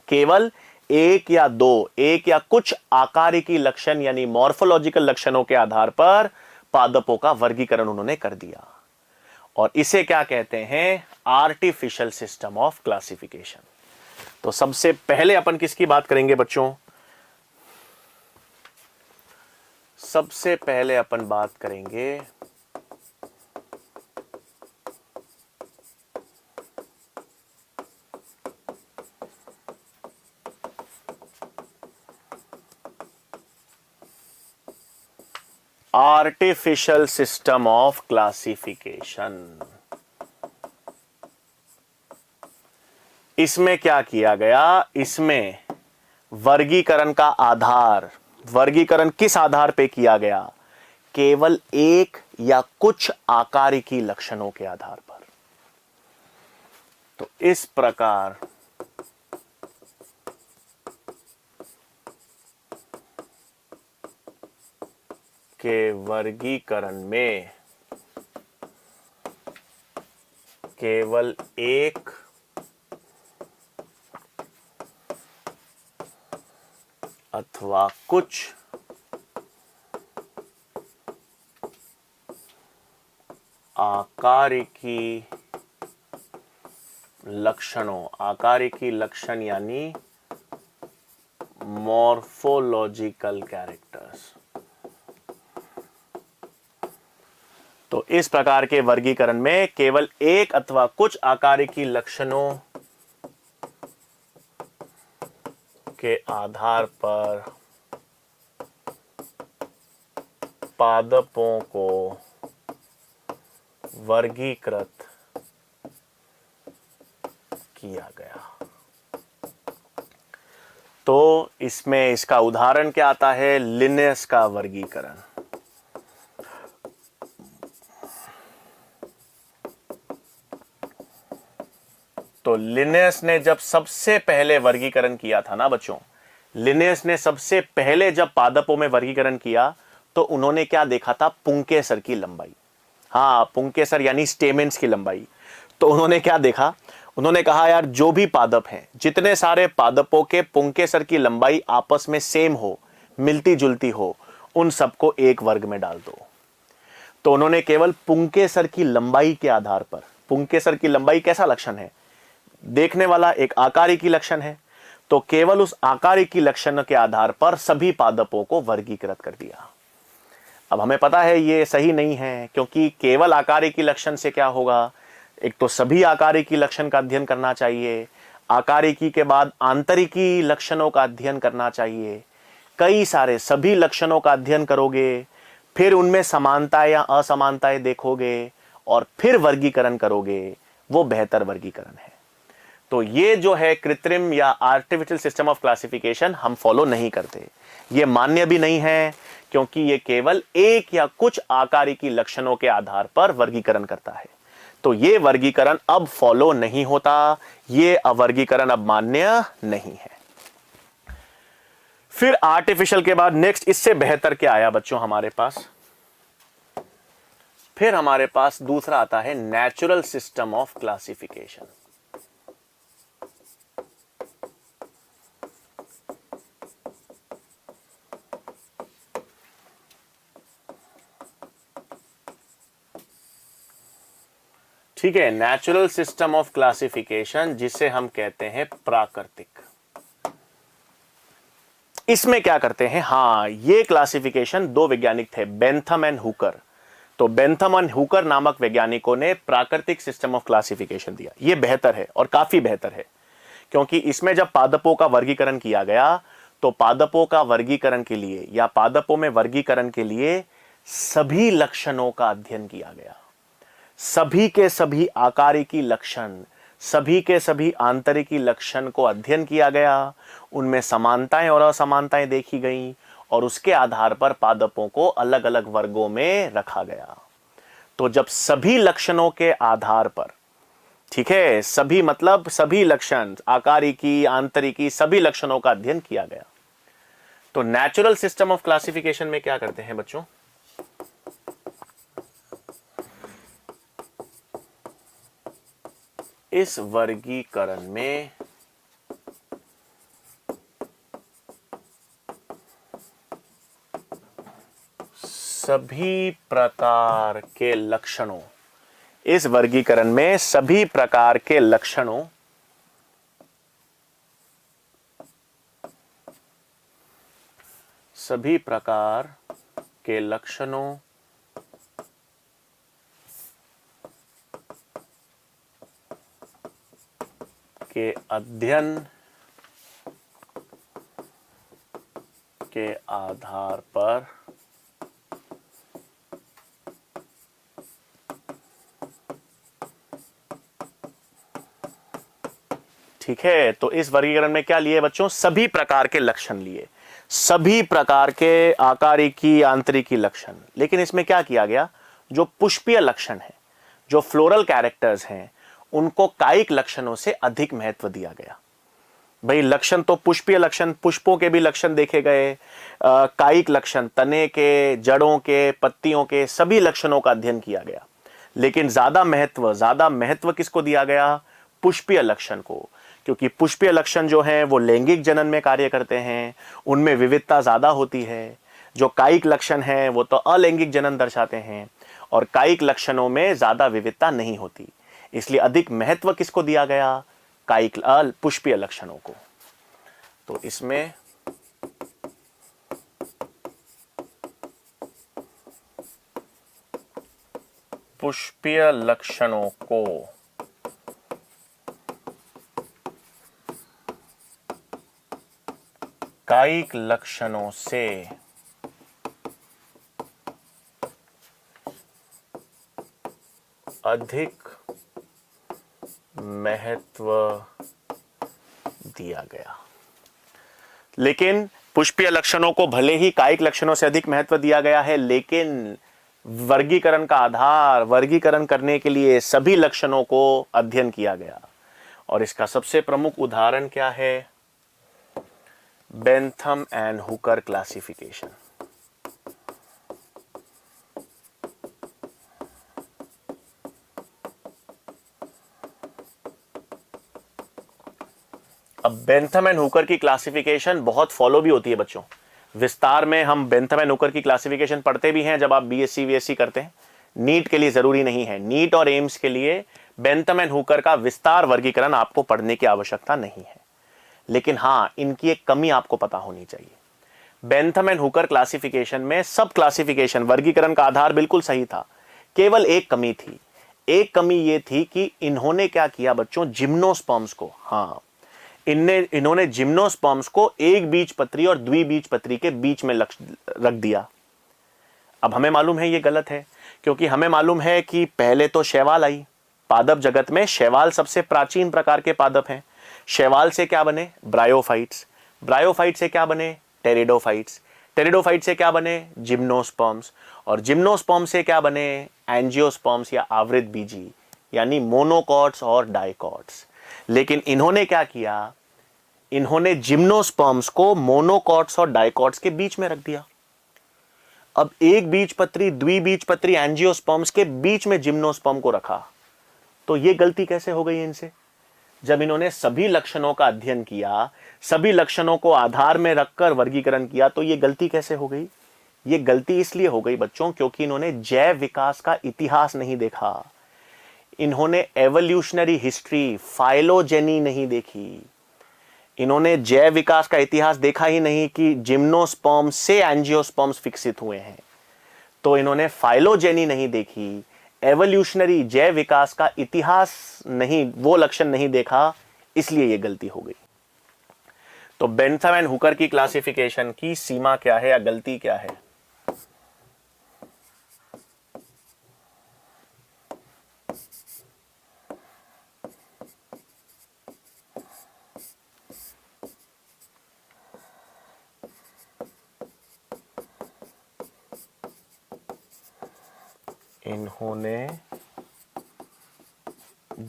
केवल 1 या 2, 1 या कुछ आकारिकी लक्षण यानी मॉर्फोलॉजिकल लक्षणों के आधार पर पादपों का वर्गीकरण उन्होंने कर दिया, और इसे क्या कहते हैं? Artificial system of classification. तो सबसे पहले अपन किसकी बात करेंगे बच्चों? सबसे पहले अपन बात करेंगे आर्टिफिशियल सिस्टम ऑफ क्लासिफिकेशन। इसमें क्या किया गया, इसमें वर्गीकरण का आधार, वर्गीकरण किस आधार पे किया गया, केवल एक या कुछ आकारिकी लक्षणों के आधार पर। तो इस प्रकार के वर्गीकरण में केवल एक अथवा कुछ आकारिकी लक्षणों, आकारिकी लक्षण यानी मॉर्फोलॉजिकल कैरेक्टर्स। तो इस प्रकार के वर्गीकरण में केवल एक अथवा कुछ आकारिकी लक्षणों के आधार पर पादपों को वर्गीकृत किया गया। तो इसमें इसका उदाहरण क्या आता है, लिनेयस का वर्गीकरण। तो लिनेयस ने जब सबसे पहले वर्गीकरण किया था ना बच्चों, लिनेयस ने सबसे पहले जब पादपों में वर्गीकरण किया तो उन्होंने क्या देखा था, पुंकेसर की लंबाई। हाँ, पुंकेसर यानी स्टेमेंस की लंबाई। तो उन्होंने क्या देखा, उन्होंने कहा यार जो भी पादप हैं, जितने सारे पादपों के पुंकेसर की लंबाई आपस में सेम हो, मिलती जुलती हो, उन सबको एक वर्ग में डाल दो। तो उन्होंने केवल पुंकेसर की लंबाई के आधार पर, पुंकेसर की लंबाई कैसा लक्षण है, देखने वाला एक आकारिकी लक्षण है, तो केवल उस आकारिकी लक्षण के आधार पर सभी पादपों को वर्गीकृत कर दिया। अब हमें पता है ये सही नहीं है, क्योंकि केवल आकारिकी लक्षण से क्या होगा, एक तो सभी आकारिकी लक्षण का अध्ययन करना चाहिए, आकारिकी के बाद आंतरिकी लक्षणों का अध्ययन करना चाहिए, कई सारे सभी लक्षणों का अध्ययन करोगे, फिर उनमें समानताएं या असमानताएं देखोगे और फिर वर्गीकरण करोगे, वो बेहतर वर्गीकरण है। तो ये जो है कृत्रिम या आर्टिफिशियल सिस्टम ऑफ क्लासिफिकेशन हम फॉलो नहीं करते, ये मान्य भी नहीं है, क्योंकि ये केवल एक या कुछ आकारिकी लक्षणों के आधार पर वर्गीकरण करता है। तो ये वर्गीकरण अब फॉलो नहीं होता, ये वर्गीकरण अब मान्य नहीं है। फिर आर्टिफिशियल के बाद नेक्स्ट इससे बेहतर क्या आया बच्चों हमारे पास, फिर हमारे पास दूसरा आता है नेचुरल सिस्टम ऑफ क्लासिफिकेशन। ठीक है, नेचुरल सिस्टम ऑफ क्लासिफिकेशन, जिसे हम कहते हैं प्राकृतिक। इसमें क्या करते हैं, हाँ, ये क्लासिफिकेशन दो वैज्ञानिक थे, बेंथम एंड हुकर। तो बेंथम एंड हुकर नामक वैज्ञानिकों ने प्राकृतिक सिस्टम ऑफ क्लासिफिकेशन दिया। ये बेहतर है और काफी बेहतर है, क्योंकि इसमें जब पादपों का वर्गीकरण किया गया तो पादपों का वर्गीकरण के लिए या पादपों में वर्गीकरण के लिए सभी लक्षणों का अध्ययन किया गया। सभी के सभी आकारिकी लक्षण, सभी के सभी आंतरिकी लक्षण को अध्ययन किया गया, उनमें समानताएं और असमानताएं देखी गईं और उसके आधार पर पादपों को अलग अलग वर्गों में रखा गया। तो जब सभी लक्षणों के आधार पर, ठीक है, सभी मतलब सभी लक्षण, आकारिकी आंतरिकी सभी लक्षणों का अध्ययन किया गया, तो नेचुरल सिस्टम ऑफ क्लासिफिकेशन में क्या करते हैं बच्चों, इस वर्गीकरण में सभी प्रकार के लक्षणों, इस वर्गीकरण में सभी प्रकार के लक्षणों सभी प्रकार के लक्षणों के अध्ययन के आधार पर ठीक है, तो इस वर्गीकरण में क्या लिए बच्चों? सभी प्रकार के लक्षण लिए, सभी प्रकार के आकारिकी आंतरिकी लक्षण। लेकिन इसमें क्या किया गया, जो पुष्पीय लक्षण है, जो फ्लोरल कैरेक्टर्स हैं, उनको कायिक लक्षणों से अधिक महत्व दिया गया। भाई लक्षण तो पुष्पीय लक्षण, पुष्पों के भी लक्षण देखे गए, कायिक लक्षण तने के, जड़ों के, पत्तियों के, सभी लक्षणों का अध्ययन किया गया। लेकिन ज्यादा महत्व किसको दिया गया? पुष्पीय लक्षण को, क्योंकि पुष्पीय लक्षण जो हैं वो लैंगिक जनन में कार्य करते हैं, उनमें विविधता ज्यादा होती है। जो कायिक लक्षण हैं वो तो अलैंगिक जनन दर्शाते हैं, और कायिक लक्षणों में ज्यादा विविधता नहीं होती, इसलिए अधिक महत्व किसको दिया गया? कायिक पुष्पीय लक्षणों को। तो इसमें पुष्पीय लक्षणों को कायिक लक्षणों से अधिक महत्व दिया गया। लेकिन पुष्पीय लक्षणों को भले ही कायिक लक्षणों से अधिक महत्व दिया गया है, लेकिन वर्गीकरण का आधार, वर्गीकरण करने के लिए सभी लक्षणों को अध्ययन किया गया। और इसका सबसे प्रमुख उदाहरण क्या है? Bentham and Hooker classification. अब बेंथम एंड हुकर की क्लासिफिकेशन बहुत फॉलो भी होती है बच्चों। विस्तार में हम बेंथम एंड हुकर की क्लासिफिकेशन पढ़ते भी हैं जब आप बीएससी वीएससी करते हैं। नीट के लिए जरूरी नहीं है, नीट और एम्स के लिए बेंथम एंड हुकर का विस्तार वर्गीकरण आपको पढ़ने की आवश्यकता नहीं है। लेकिन हां, इनकी एक कमी आपको पता होनी चाहिए। बेंथम एंड हुकर क्लासिफिकेशन में सब क्लासिफिकेशन, वर्गीकरण का आधार बिल्कुल सही था, केवल एक कमी थी। एक कमी यह थी कि इन्होंने क्या किया बच्चों? जिम्नोस्पर्म्स को, हां, इन्होंने जिम्नोस्पर्म्स को एक बीजपत्री और द्विबीजपत्री के बीच में रख दिया। अब हमें मालूम है ये गलत है, क्योंकि हमें मालूम है कि पहले तो शैवाल आई। पादप जगत में शैवाल सबसे प्राचीन प्रकार के पादप हैं। शैवाल से क्या बने? ब्रायोफाइट्स। ब्रायोफाइट से क्या बने? टेरिडोफाइट्स। टेरिडोफाइट से क्या बने? जिम्नोस्पर्म्स। और जिम्नोस्पर्म से क्या बने? एंजियोस्पर्म्स या आवृत बीजी, यानी मोनोकॉट्स और डाइकॉट्स। लेकिन इन्होंने क्या किया? इन्होंने जिम्नोस्पर्म्स को मोनोकॉट्स और डाइकॉट्स के बीच में रख दिया। अब एक बीजपत्री, द्विबीजपत्री एंजियोस्पर्म्स के बीच में जिम्नोस्पर्म को रखा, तो यह गलती कैसे हो गई इनसे? जब इन्होंने सभी लक्षणों का अध्ययन किया, सभी लक्षणों को आधार में रखकर वर्गीकरण किया, तो यह गलती कैसे हो गई? यह गलती इसलिए हो गई बच्चों क्योंकि इन्होंने जैव विकास का इतिहास नहीं देखा। इन्होंने एवोल्यूशनरी हिस्ट्री, फाइलोजेनी नहीं देखी। इन्होंने जैव विकास का इतिहास देखा ही नहीं कि जिम्नोस्पर्म से एंजियोस्पर्म्स विकसित हुए हैं। तो इन्होंने फाइलोजेनी नहीं देखी, एवोल्यूशनरी जैव विकास का इतिहास नहीं, वो लक्षण नहीं देखा, इसलिए यह गलती हो गई। तो बेंथम एंड हुकर की क्लासिफिकेशन की सीमा क्या है या गलती क्या है? इन्होंने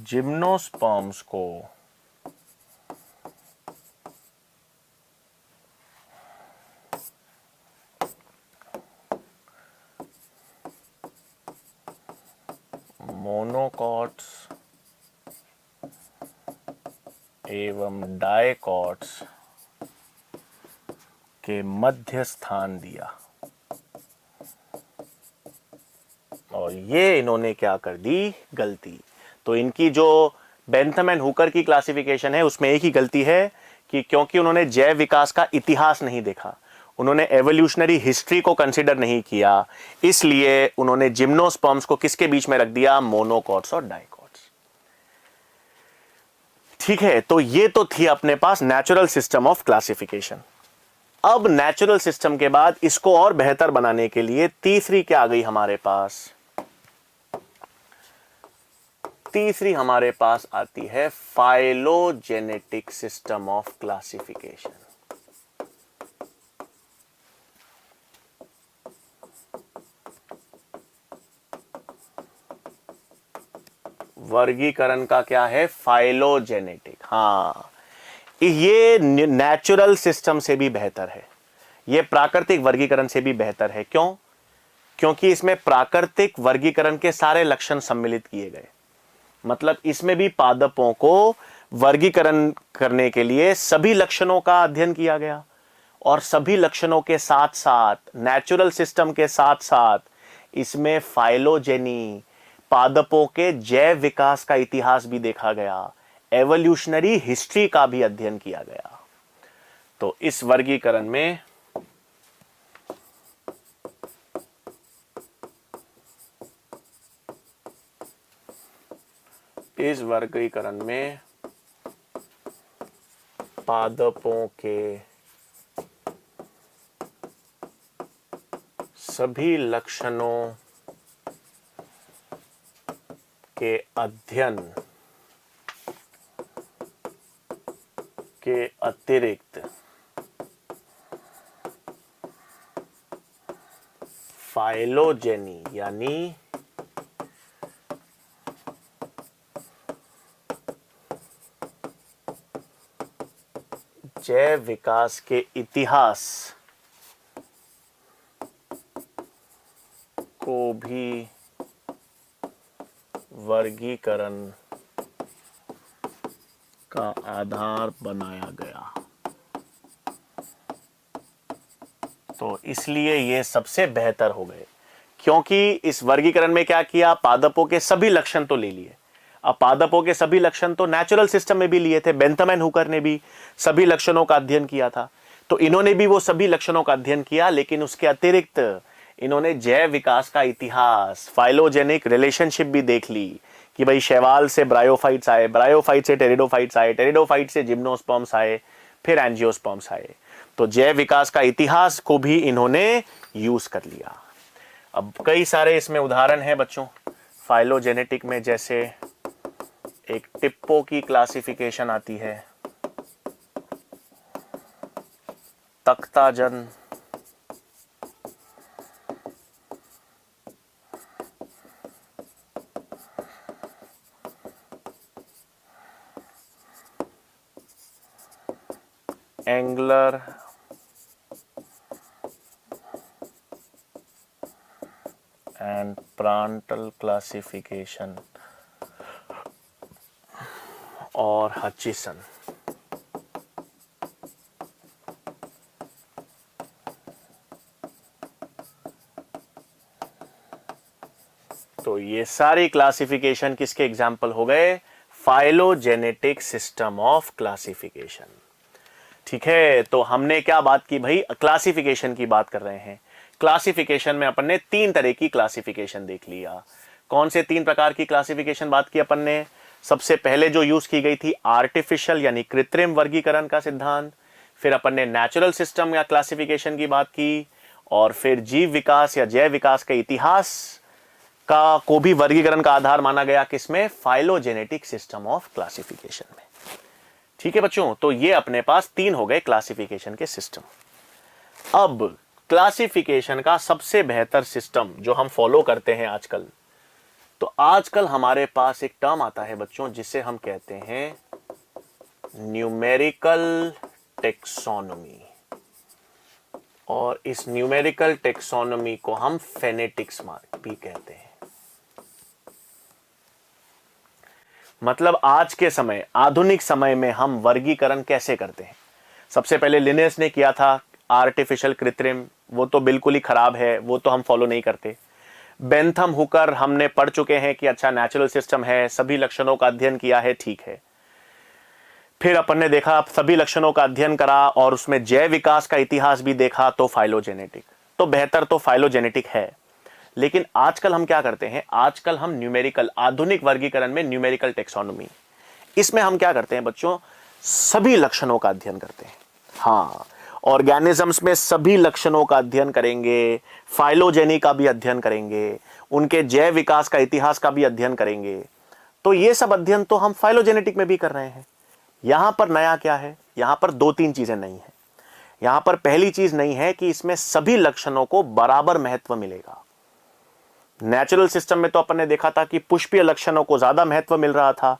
जिम्नोस्पर्म्स को मोनोकॉट्स एवं डाइकॉट्स के मध्य स्थान दिया, और ये इन्होंने क्या कर दी? गलती। तो इनकी जो बेंथम एंड हुकर की क्लासिफिकेशन है उसमें एक ही गलती है कि क्योंकि उन्होंने जैव विकास का इतिहास नहीं देखा, उन्होंने एवोल्यूशनरी हिस्ट्री को कंसीडर नहीं किया, इसलिए उन्होंने जिम्नोस्पर्म्स को किसके बीच में रख दिया? मोनोकॉट्स और डाइकॉट्स। ठीक है, तो ये तो थी अपने पास नेचुरल सिस्टम ऑफ क्लासिफिकेशन। अब नेचुरल सिस्टम के बाद इसको और बेहतर बनाने के लिए तीसरी क्या आ गई हमारे पास? तीसरी हमारे पास आती है फाइलोजेनेटिक सिस्टम ऑफ क्लासिफिकेशन। वर्गीकरण का क्या है? फाइलोजेनेटिक। हाँ, ये नेचुरल सिस्टम से भी बेहतर है, ये प्राकृतिक वर्गीकरण से भी बेहतर है। क्यों? क्योंकि इसमें प्राकृतिक वर्गीकरण के सारे लक्षण सम्मिलित किए गए। मतलब इसमें भी पादपों को वर्गीकरण करने के लिए सभी लक्षणों का अध्ययन किया गया, और सभी लक्षणों के साथ साथ, नेचुरल सिस्टम के साथ साथ, इसमें फाइलोजेनी, पादपों के जैव विकास का इतिहास भी देखा गया, एवोल्यूशनरी हिस्ट्री का भी अध्ययन किया गया। तो इस वर्गीकरण में पादपों के सभी लक्षणों के अध्ययन के अतिरिक्त फाइलोजेनी यानी जैव विकास के इतिहास को भी वर्गीकरण का आधार बनाया गया। तो इसलिए ये सबसे बेहतर हो गए, क्योंकि इस वर्गीकरण में क्या किया? पादपों के सभी लक्षण तो ले लिए। अब पादपों के सभी लक्षण तो नेचुरल सिस्टम में भी लिए थे, बेंथम एंड हुकर ने भी सभी लक्षणों का अध्ययन किया था, तो इन्होंने भी वो सभी लक्षणों का अध्ययन किया, लेकिन उसके अतिरिक्त इन्होंने जैव विकास का इतिहास, फाइलोजेनिक रिलेशनशिप भी देख ली कि भाई शैवाल से ब्रायोफाइट्स आए, ब्रायोफाइट से टेरिडोफाइट्स आए, टेरिडोफाइट से जिम्नोस्पर्म्स आए, फिर एंजियोस्पर्म्स आए। तो जैव विकास का इतिहास को भी इन्होंने यूज कर लिया। अब कई सारे इसमें उदाहरण हैं बच्चों फाइलोजेनेटिक में, जैसे एक टिप्पो की क्लासिफिकेशन आती है, तख्ताजन, एंगलर एंड प्रांटल क्लासिफिकेशन और हचिसन। तो ये सारी क्लासिफिकेशन किसके एग्जाम्पल हो गए? Phylogenetic system of classification. ठीक है, तो हमने क्या बात की भाई? क्लासिफिकेशन की बात कर रहे हैं। क्लासिफिकेशन में अपन ने 3 तरह की क्लासिफिकेशन देख लिया। कौन से 3 प्रकार की क्लासिफिकेशन बात की अपन ने? सबसे पहले जो यूज की गई थी आर्टिफिशियल यानी कृत्रिम वर्गीकरण का सिद्धांत, फिर अपन ने नेचुरल सिस्टम या क्लासिफिकेशन की बात की, और फिर जीव विकास या जैव विकास के इतिहास का को भी वर्गीकरण का आधार माना गया, किसमें? फाइलोजेनेटिक सिस्टम ऑफ क्लासिफिकेशन में। ठीक है बच्चों, तो ये अपने पास 3 हो गए क्लासिफिकेशन के सिस्टम। अब क्लासिफिकेशन का सबसे बेहतर सिस्टम जो हम फॉलो करते हैं आजकल, तो आजकल हमारे पास एक टर्म आता है बच्चों जिसे हम कहते हैं न्यूमेरिकल टेक्सोनोमी, और इस न्यूमेरिकल टेक्सोनोमी को हम फेनेटिक्स भी कहते हैं। मतलब आज के समय, आधुनिक समय में हम वर्गीकरण कैसे करते हैं? सबसे पहले लिनेस ने किया था आर्टिफिशियल, कृत्रिम, वो तो बिल्कुल ही खराब है, वो तो हम फॉलो नहीं करते। बेंथम हुकर हमने पढ़ चुके हैं कि अच्छा नेचुरल सिस्टम है, सभी लक्षणों का अध्ययन किया है, ठीक है। फिर अपन ने देखा, सभी लक्षणों का अध्ययन करा और उसमें जैव विकास का इतिहास भी देखा, तो फाइलोजेनेटिक। तो बेहतर तो फाइलोजेनेटिक है, लेकिन आजकल हम क्या करते हैं? आजकल हम न्यूमेरिकल, आधुनिक वर्गीकरण में न्यूमेरिकल टेक्सोनोमी, इसमें हम क्या करते हैं बच्चों? सभी लक्षणों का अध्ययन करते हैं। हाँ, ऑर्गेनिजम्स में सभी लक्षणों का अध्ययन करेंगे, फाइलोजेनी का भी अध्ययन करेंगे, उनके जैव विकास का इतिहास का भी अध्ययन करेंगे। तो ये सब अध्ययन तो हम फाइलोजेनेटिक में भी कर रहे हैं। यहां पर नया क्या है, यहां पर दो तीन चीजें नहीं है। यहां पर पहली चीज नहीं है कि इसमें सभी लक्षणों को बराबर महत्व मिलेगा। नेचुरल सिस्टम में तो अपन ने देखा था कि पुष्पीय लक्षणों को ज्यादा महत्व मिल रहा था,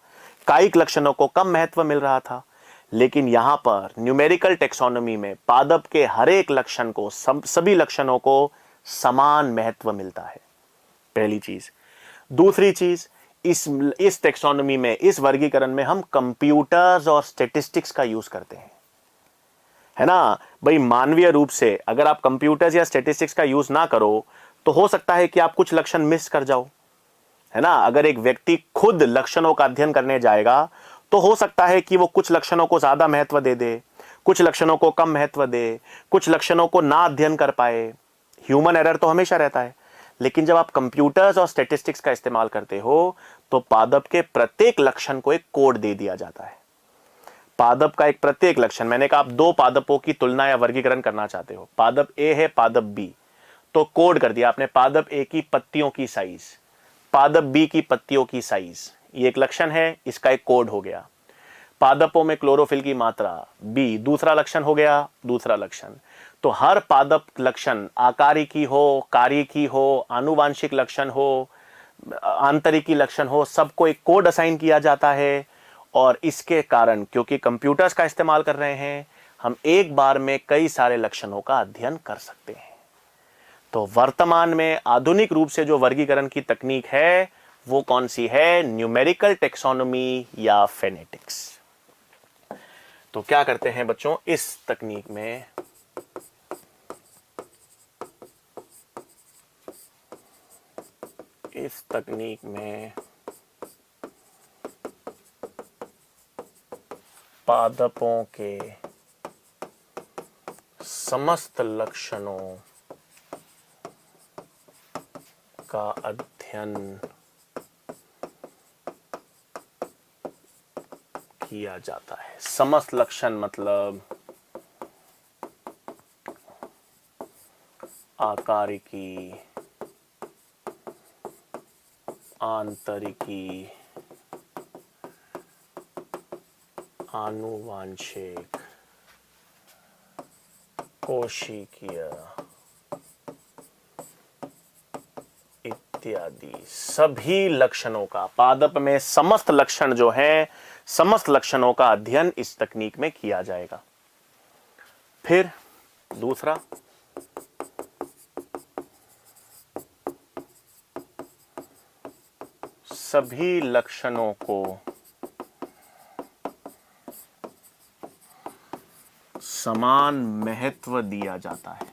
कायिक लक्षणों को कम महत्व मिल रहा था। लेकिन यहां पर न्यूमेरिकल टेक्सोनोमी में पादप के हर एक लक्षण को, सभी लक्षणों को समान महत्व मिलता है, पहली चीज। दूसरी चीज, इस टेक्सोनोमी में, इस वर्गीकरण में हम कंप्यूटर्स और स्टैटिस्टिक्स का यूज करते हैं, है ना भाई। मानवीय रूप से अगर आप कंप्यूटर्स या स्टैटिस्टिक्स का यूज ना करो तो हो सकता है कि आप कुछ लक्षण मिस कर जाओ, है ना। अगर एक व्यक्ति खुद लक्षणों का अध्ययन करने जाएगा तो हो सकता है कि वो कुछ लक्षणों को ज्यादा महत्व दे दे, कुछ लक्षणों को कम महत्व दे, कुछ लक्षणों को ना अध्ययन कर पाए। ह्यूमन एरर तो हमेशा रहता है। लेकिन जब आप कंप्यूटर्स और स्टैटिस्टिक्स का इस्तेमाल करते हो तो पादप के प्रत्येक लक्षण को एक कोड दे दिया जाता है। पादप का एक प्रत्येक लक्षण, मैंने कहा आप दो पादपों की तुलना या वर्गीकरण करना चाहते हो, पादप ए है, पादप बी, तो कोड कर दिया आपने पादप ए की पत्तियों की साइज, पादप बी की पत्तियों की साइज, ये एक लक्षण है, इसका एक कोड हो गया। पादपों में क्लोरोफिल की मात्रा बी, दूसरा लक्षण हो गया, दूसरा लक्षण। तो हर पादप लक्षण आकारिकी हो, कार्यिकी हो, आनुवांशिक लक्षण हो, आंतरिकी लक्षण हो, सबको एक कोड असाइन किया जाता है। और इसके कारण, क्योंकि कंप्यूटर्स का इस्तेमाल कर रहे हैं, हम एक बार में कई सारे लक्षणों का अध्ययन कर सकते हैं। तो वर्तमान में आधुनिक रूप से जो वर्गीकरण की तकनीक है वो कौन सी है, न्यूमेरिकल टेक्सोनोमी या फेनेटिक्स। तो क्या करते हैं बच्चों, इस तकनीक में पादपों के समस्त लक्षणों का अध्ययन किया जाता है। समस्त लक्षण मतलब आकारिकी, आंतरिकी, आनुवांशिक, कोशिकीय इत्यादि सभी लक्षणों का, पादप में समस्त लक्षण जो हैं, समस्त लक्षणों का अध्ययन इस तकनीक में किया जाएगा। फिर दूसरा, सभी लक्षणों को समान महत्व दिया जाता है।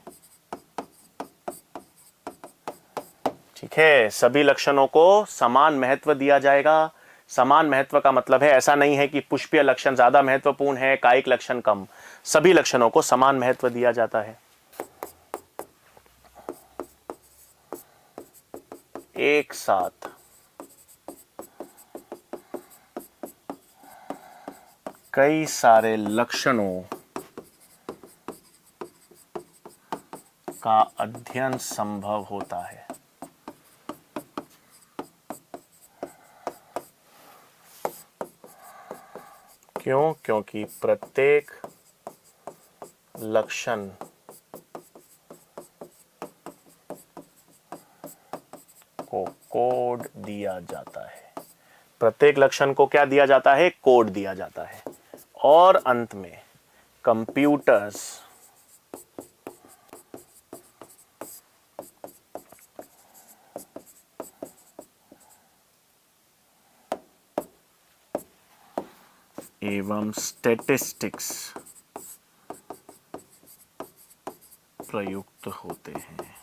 ठीक है, सभी लक्षणों को समान महत्व दिया जाएगा। समान महत्व का मतलब है ऐसा नहीं है कि पुष्पीय लक्षण ज्यादा महत्वपूर्ण है, कायिक लक्षण कम। सभी लक्षणों को समान महत्व दिया जाता है। एक साथ कई सारे लक्षणों का अध्ययन संभव होता है। क्यों? क्योंकि प्रत्येक लक्षण को कोड दिया जाता है। प्रत्येक लक्षण को क्या दिया जाता है? कोड दिया जाता है। और अंत में कंप्यूटर्स एवं स्टैटिस्टिक्स प्रयुक्त होते हैं।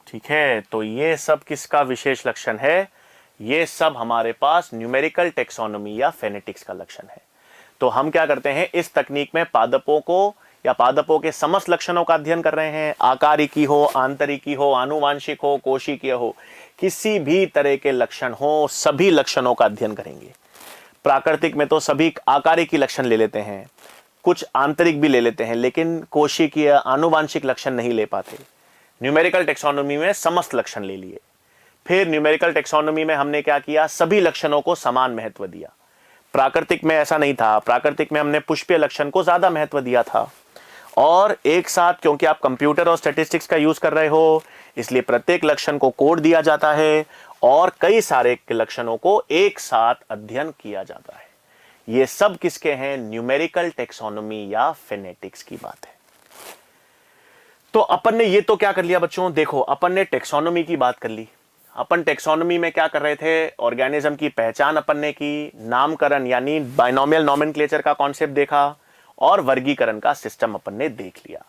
ठीक है, तो ये सब किसका विशेष लक्षण है? ये सब हमारे पास न्यूमेरिकल टेक्सोनोमी या फेनेटिक्स का लक्षण है। तो हम क्या करते हैं, इस तकनीक में पादपों को या पादपों के समस्त लक्षणों का अध्ययन कर रहे हैं। आकारिकी हो, आंतरिकी हो, आनुवांशिक हो, कोशिकीय हो, किसी भी तरह के लक्षण हो, सभी लक्षणों का अध्ययन करेंगे। प्राकृतिक में तो सभी आकारिकी लक्षण ले लेते हैं, कुछ आंतरिक भी ले लेते हैं, लेकिन कोशिकीय आनुवांशिक लक्षण नहीं ले पाते। न्यूमेरिकल टेक्सोनोमी में समस्त लक्षण ले लिए। फिर न्यूमेरिकल टेक्सोनोमी में हमने क्या किया, सभी लक्षणों को समान महत्व दिया। प्राकृतिक में ऐसा नहीं था, प्राकृतिक में हमने पुष्पीय लक्षण को ज्यादा महत्व दिया था। और एक साथ, क्योंकि आप कंप्यूटर और स्टैटिस्टिक्स का यूज कर रहे हो, इसलिए प्रत्येक लक्षण को कोड दिया जाता है और कई सारे लक्षणों को एक साथ अध्ययन किया जाता है। ये सब किसके हैं, न्यूमेरिकल टेक्सोनोमी या फेनेटिक्स की बात है। तो अपन ने ये तो क्या कर लिया बच्चों, देखो अपन ने टेक्सोनोमी की बात कर ली। अपन टेक्सोनोमी में क्या कर रहे थे, ऑर्गेनिज्म की पहचान अपन ने की, नामकरण यानी बाइनोमियल नोमेनक्लेचर का कॉन्सेप्ट देखा और वर्गीकरण का सिस्टम अपन ने देख लिया।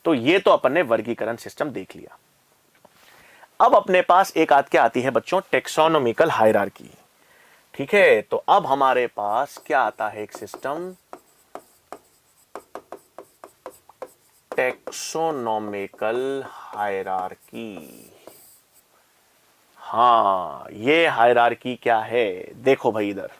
तो ये तो अपन ने वर्गीकरण सिस्टम देख लिया। अब अपने पास एक क्या आती है बच्चों, टेक्सोनोमिकल हायरार्की। ठीक है, तो अब हमारे पास क्या आता है, एक सिस्टम टेक्सोनोमिकल हायरार्की। हां, ये हायरार्की क्या है, देखो भाई इधर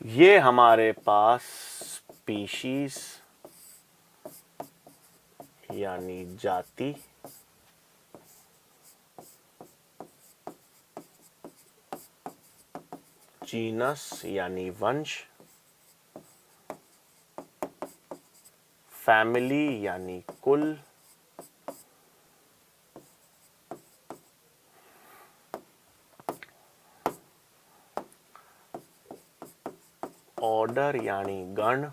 ये हमारे पास स्पीशीज यानी जाति, जीनस यानी वंश, फैमिली यानी कुल, ऑर्डर यानी गण,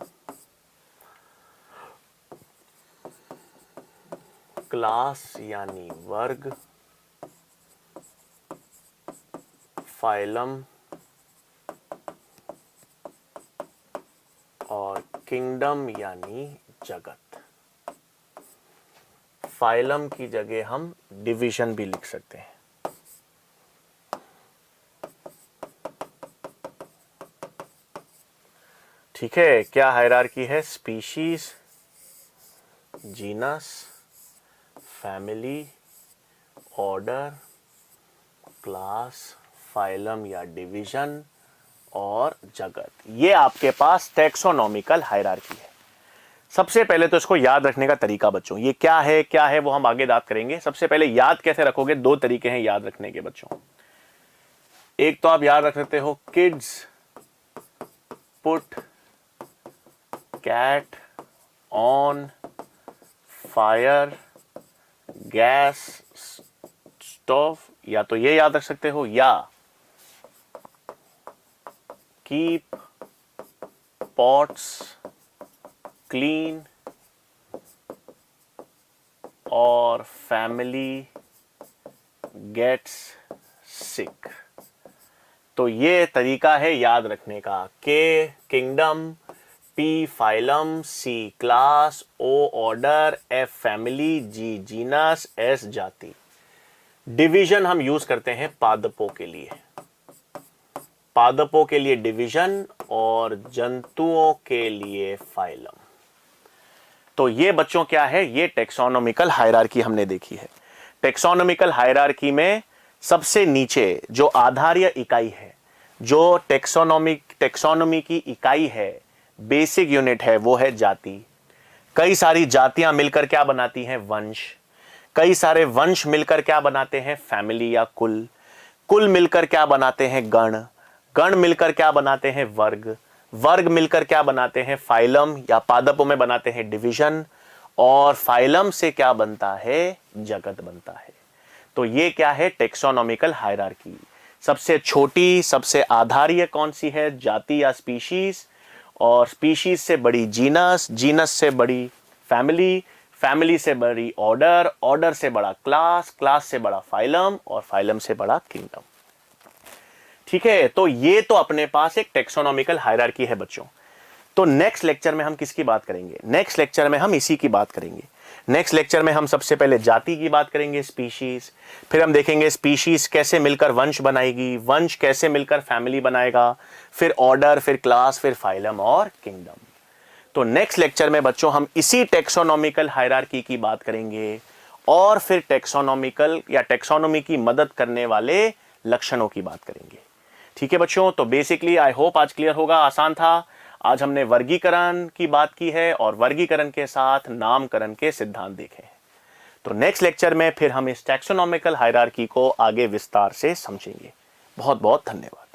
क्लास यानी वर्ग, फाइलम और किंगडम यानी जगत। फाइलम की जगह हम डिवीजन भी लिख सकते हैं। ठीक है, क्या हायरार्की है, species, genus, family, order, class, phylum या डिवीजन और जगत। ये आपके पास टेक्सोनोमिकल हायरार्की है। सबसे पहले तो इसको याद रखने का तरीका बच्चों, ये क्या है वो हम आगे बात करेंगे। सबसे पहले याद कैसे रखोगे, दो तरीके हैं याद रखने के बच्चों। एक तो आप याद रख सकते हो, kids put cat on fire gas stove, या तो ये याद रख सकते हो, या कीप पॉट्स क्लीन और फैमिली गेट्स सिक। तो ये तरीका है याद रखने का। K kingdom, P phylum, C class, O order, F family, G genus, S जाति। डिवीजन हम यूज करते हैं पादपों के लिए, पादपों के लिए डिवीजन और जंतुओं के लिए फाइलम। तो ये बच्चों क्या है, ये टेक्सोनोमिकल हायरार्की हमने देखी है। टेक्सोनोमिकल हायरार्की में सबसे नीचे जो आधारीय इकाई है, जो टेक्सोनोमी की इकाई है, बेसिक यूनिट है, वो है जाति। कई सारी जातियां मिलकर क्या बनाती हैं, वंश। कई सारे वंश मिलकर क्या बनाते हैं, फैमिली या कुल। कुल मिलकर क्या बनाते हैं, गण। गण मिलकर क्या बनाते हैं, वर्ग। वर्ग मिलकर क्या बनाते हैं, फाइलम या पादपों में बनाते हैं डिवीजन। और फाइलम से क्या बनता है, जगत बनता है। तो ये क्या है, टेक्सोनोमिकल हायरार्की। सबसे छोटी, सबसे आधारीय कौन सी है, जाति या स्पीशीज। और स्पीशीज से बड़ी जीनस, जीनस से बड़ी फैमिली, फैमिली से बड़ी ऑर्डर, ऑर्डर से बड़ा क्लास, क्लास से बड़ा फाइलम और फाइलम से बड़ा किंगडम। ठीक है, तो ये तो अपने पास एक टेक्सोनोमिकल हायरार्की है बच्चों। तो नेक्स्ट लेक्चर में हम किसकी बात करेंगे, नेक्स्ट लेक्चर में हम इसी की बात करेंगे। नेक्स्ट लेक्चर में हम सबसे पहले जाति की बात करेंगे, स्पीशीज। फिर हम देखेंगे स्पीशीज कैसे मिलकर वंश बनाएगी, वंश कैसे मिलकर फैमिली बनाएगा, फिर ऑर्डर, फिर क्लास, फिर फाइलम और किंगडम। तो नेक्स्ट लेक्चर में बच्चों हम इसी टेक्सोनोमिकल हायरार्की की बात करेंगे और फिर टेक्सोनोमिकल या टेक्सोनोमी की मदद करने वाले लक्षणों की बात करेंगे। ठीक है बच्चों, तो बेसिकली आई होप आज क्लियर होगा, आसान था। आज हमने वर्गीकरण की बात की है और वर्गीकरण के साथ नामकरण के सिद्धांत देखे हैं। तो नेक्स्ट लेक्चर में फिर हम इस टैक्सोनॉमिकल हायरार्की को आगे विस्तार से समझेंगे। बहुत बहुत धन्यवाद।